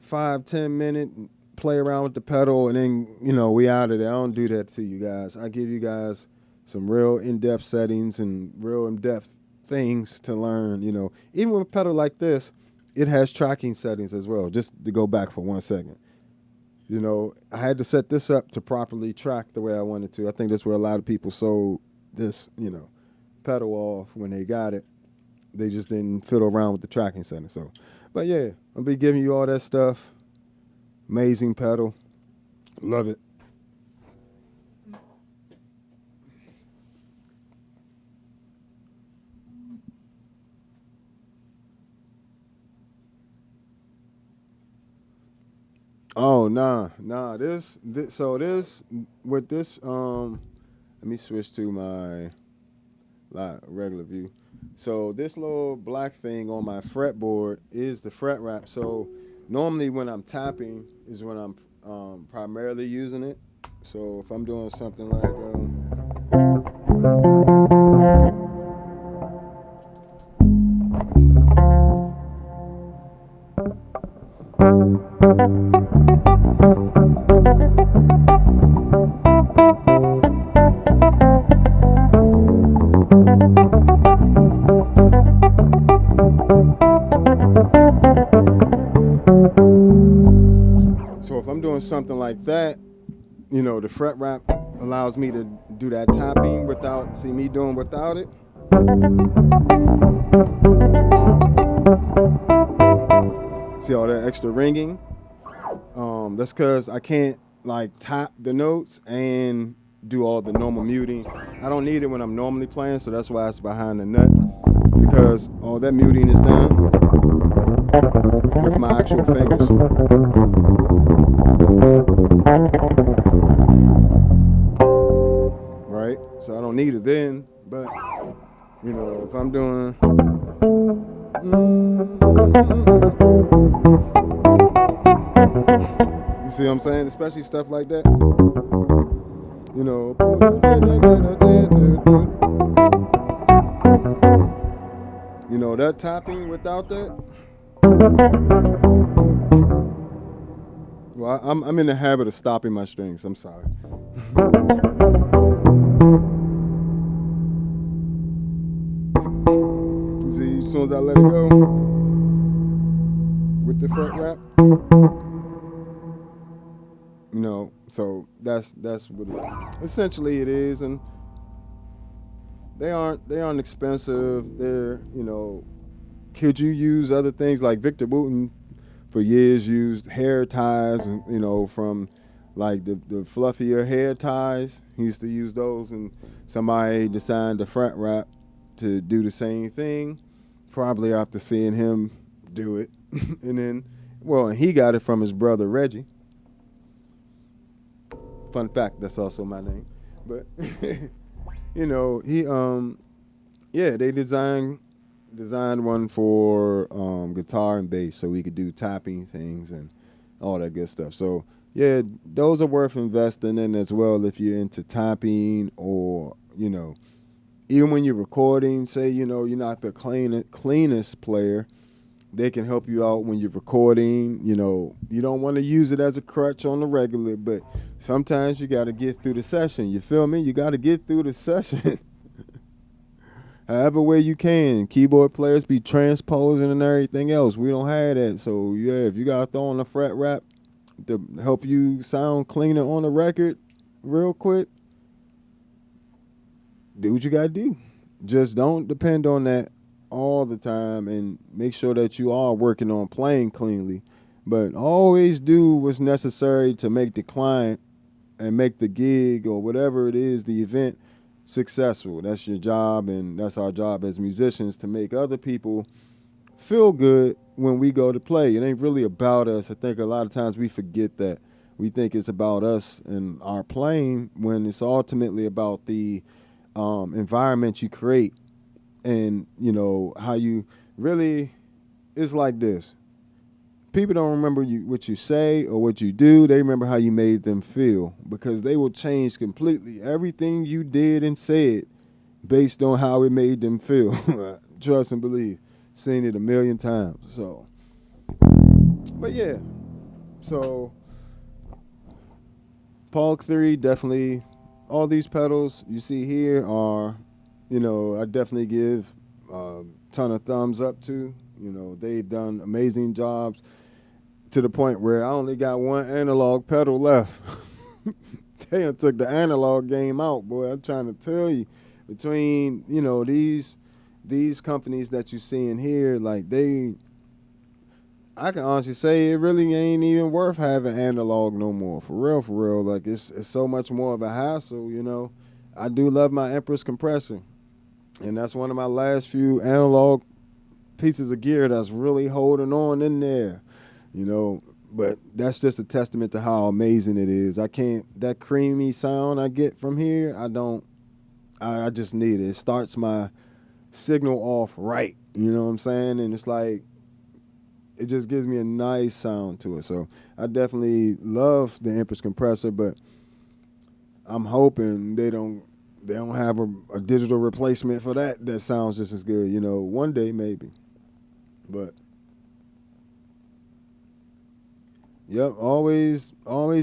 5-10 minute play around with the pedal and then, you know, we out of there. I don't do that to you guys. I give you guys some real in-depth settings and real in-depth things to learn. You know, even with a pedal like this, it has tracking settings as well. Just to go back for 1 second. You know, I had to set this up to properly track the way I wanted to. I think that's where a lot of people sold this, you know, pedal off when they got it. They just didn't fiddle around with the tracking center. So, but yeah, I'll be giving you all that stuff. Amazing pedal. Love it. Oh nah. This with this let me switch to my regular view. So this little black thing on my fretboard is the fret wrap. So normally when I'm tapping is when I'm primarily using it. So if I'm doing something like something like that, the fret wrap allows me to do that tapping without me doing without it. See all that extra ringing? That's because I can't like tap the notes and do all the normal muting. I don't need it when I'm normally playing, so that's why it's behind the nut, because all that muting is done with my actual fingers. Right? So I don't need it then, but if I'm doing you see what I'm saying? Especially stuff like that. That tapping without that. Well, I'm in the habit of stopping my strings. I'm sorry. See, as soon as I let it go with the fret wrap, so that's what essentially it is, and they aren't expensive. They're could you use other things like Victor Wooten for years used hair ties, and from like the fluffier hair ties. He used to use those, and somebody designed the fret wrap to do the same thing, probably after seeing him do it. And then, and he got it from his brother Reggie. Fun fact, that's also my name. But he they designed one for guitar and bass, so we could do tapping things and all that good stuff. So yeah, those are worth investing in as well if you're into tapping, or even when you're recording. Say you're not the cleanest player, they can help you out when you're recording. You don't want to use it as a crutch on the regular, but sometimes you got to get through the session. You feel me? You got to get through the session. However way you can. Keyboard players be transposing and everything else. We don't have that. So yeah, if you got to throw on a fret wrap to help you sound cleaner on the record real quick, do what you got to do. Just don't depend on that all the time, and make sure that you are working on playing cleanly. But always do what's necessary to make the client and make the gig or whatever it is, the event, successful. That's your job, and that's our job as musicians, to make other people feel good when we go to play. It ain't really about us. I think a lot of times we forget that. We think it's about us and our playing, when it's ultimately about the environment you create. And how you really, it's like this. People don't remember what you say or what you do. They remember how you made them feel, because they will change completely everything you did and said based on how it made them feel. Trust and believe. Seen it a million times. So, but yeah. So, Pog 3, definitely. All these pedals you see here are, I definitely give a ton of thumbs up to. They've done amazing jobs, to the point where I only got one analog pedal left. They took the analog game out, boy. I'm trying to tell you. Between, these these companies that you see in here, like I can honestly say it really ain't even worth having analog no more. For real, for real. Like it's so much more of a hassle, you know. I do love my Empress compressor, and that's one of my last few analog pieces of gear that's really holding on in there, you know. But that's just a testament to how amazing it is. I can't, that creamy sound I get from here, I just need it. It starts my signal off right, you know what I'm saying? And it's like, it just gives me a nice sound to it. So I definitely love the Empress compressor, but I'm hoping they don't have a digital replacement for that sounds just as good, you know. One day maybe. But yep, always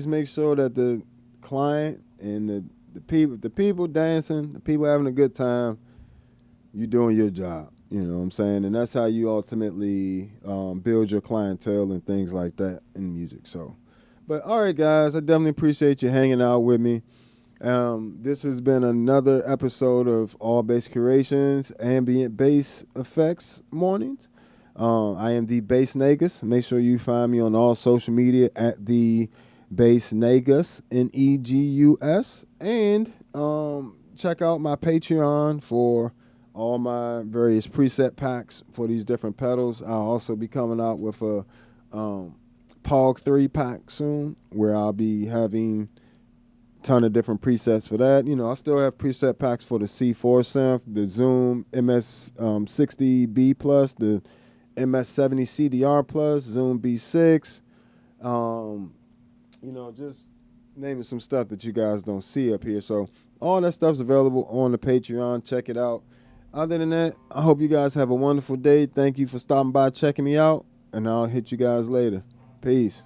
make sure that the client and the people dancing, the people having a good time, you doing your job. You know what I'm saying? And that's how you ultimately build your clientele and things like that in music. So, but all right, guys, I definitely appreciate you hanging out with me. This has been another episode of All Bass Curations, Ambient Bass Effects Mornings. I am the Bass Negus. Make sure you find me on all social media at the Bass Negus, Negus. And check out my Patreon for all my various preset packs for these different pedals. I'll also be coming out with a POG 3 pack soon, where I'll be having a ton of different presets for that. You know, I still have preset packs for the C4 synth, the Zoom MS-60B plus, the MS-70 CDR plus, Zoom B6. You know, just naming some stuff that you guys don't see up here. So all that stuff's available on the Patreon. Check it out. Other than that, I hope you guys have a wonderful day. Thank you for stopping by, checking me out, and I'll hit you guys later. Peace.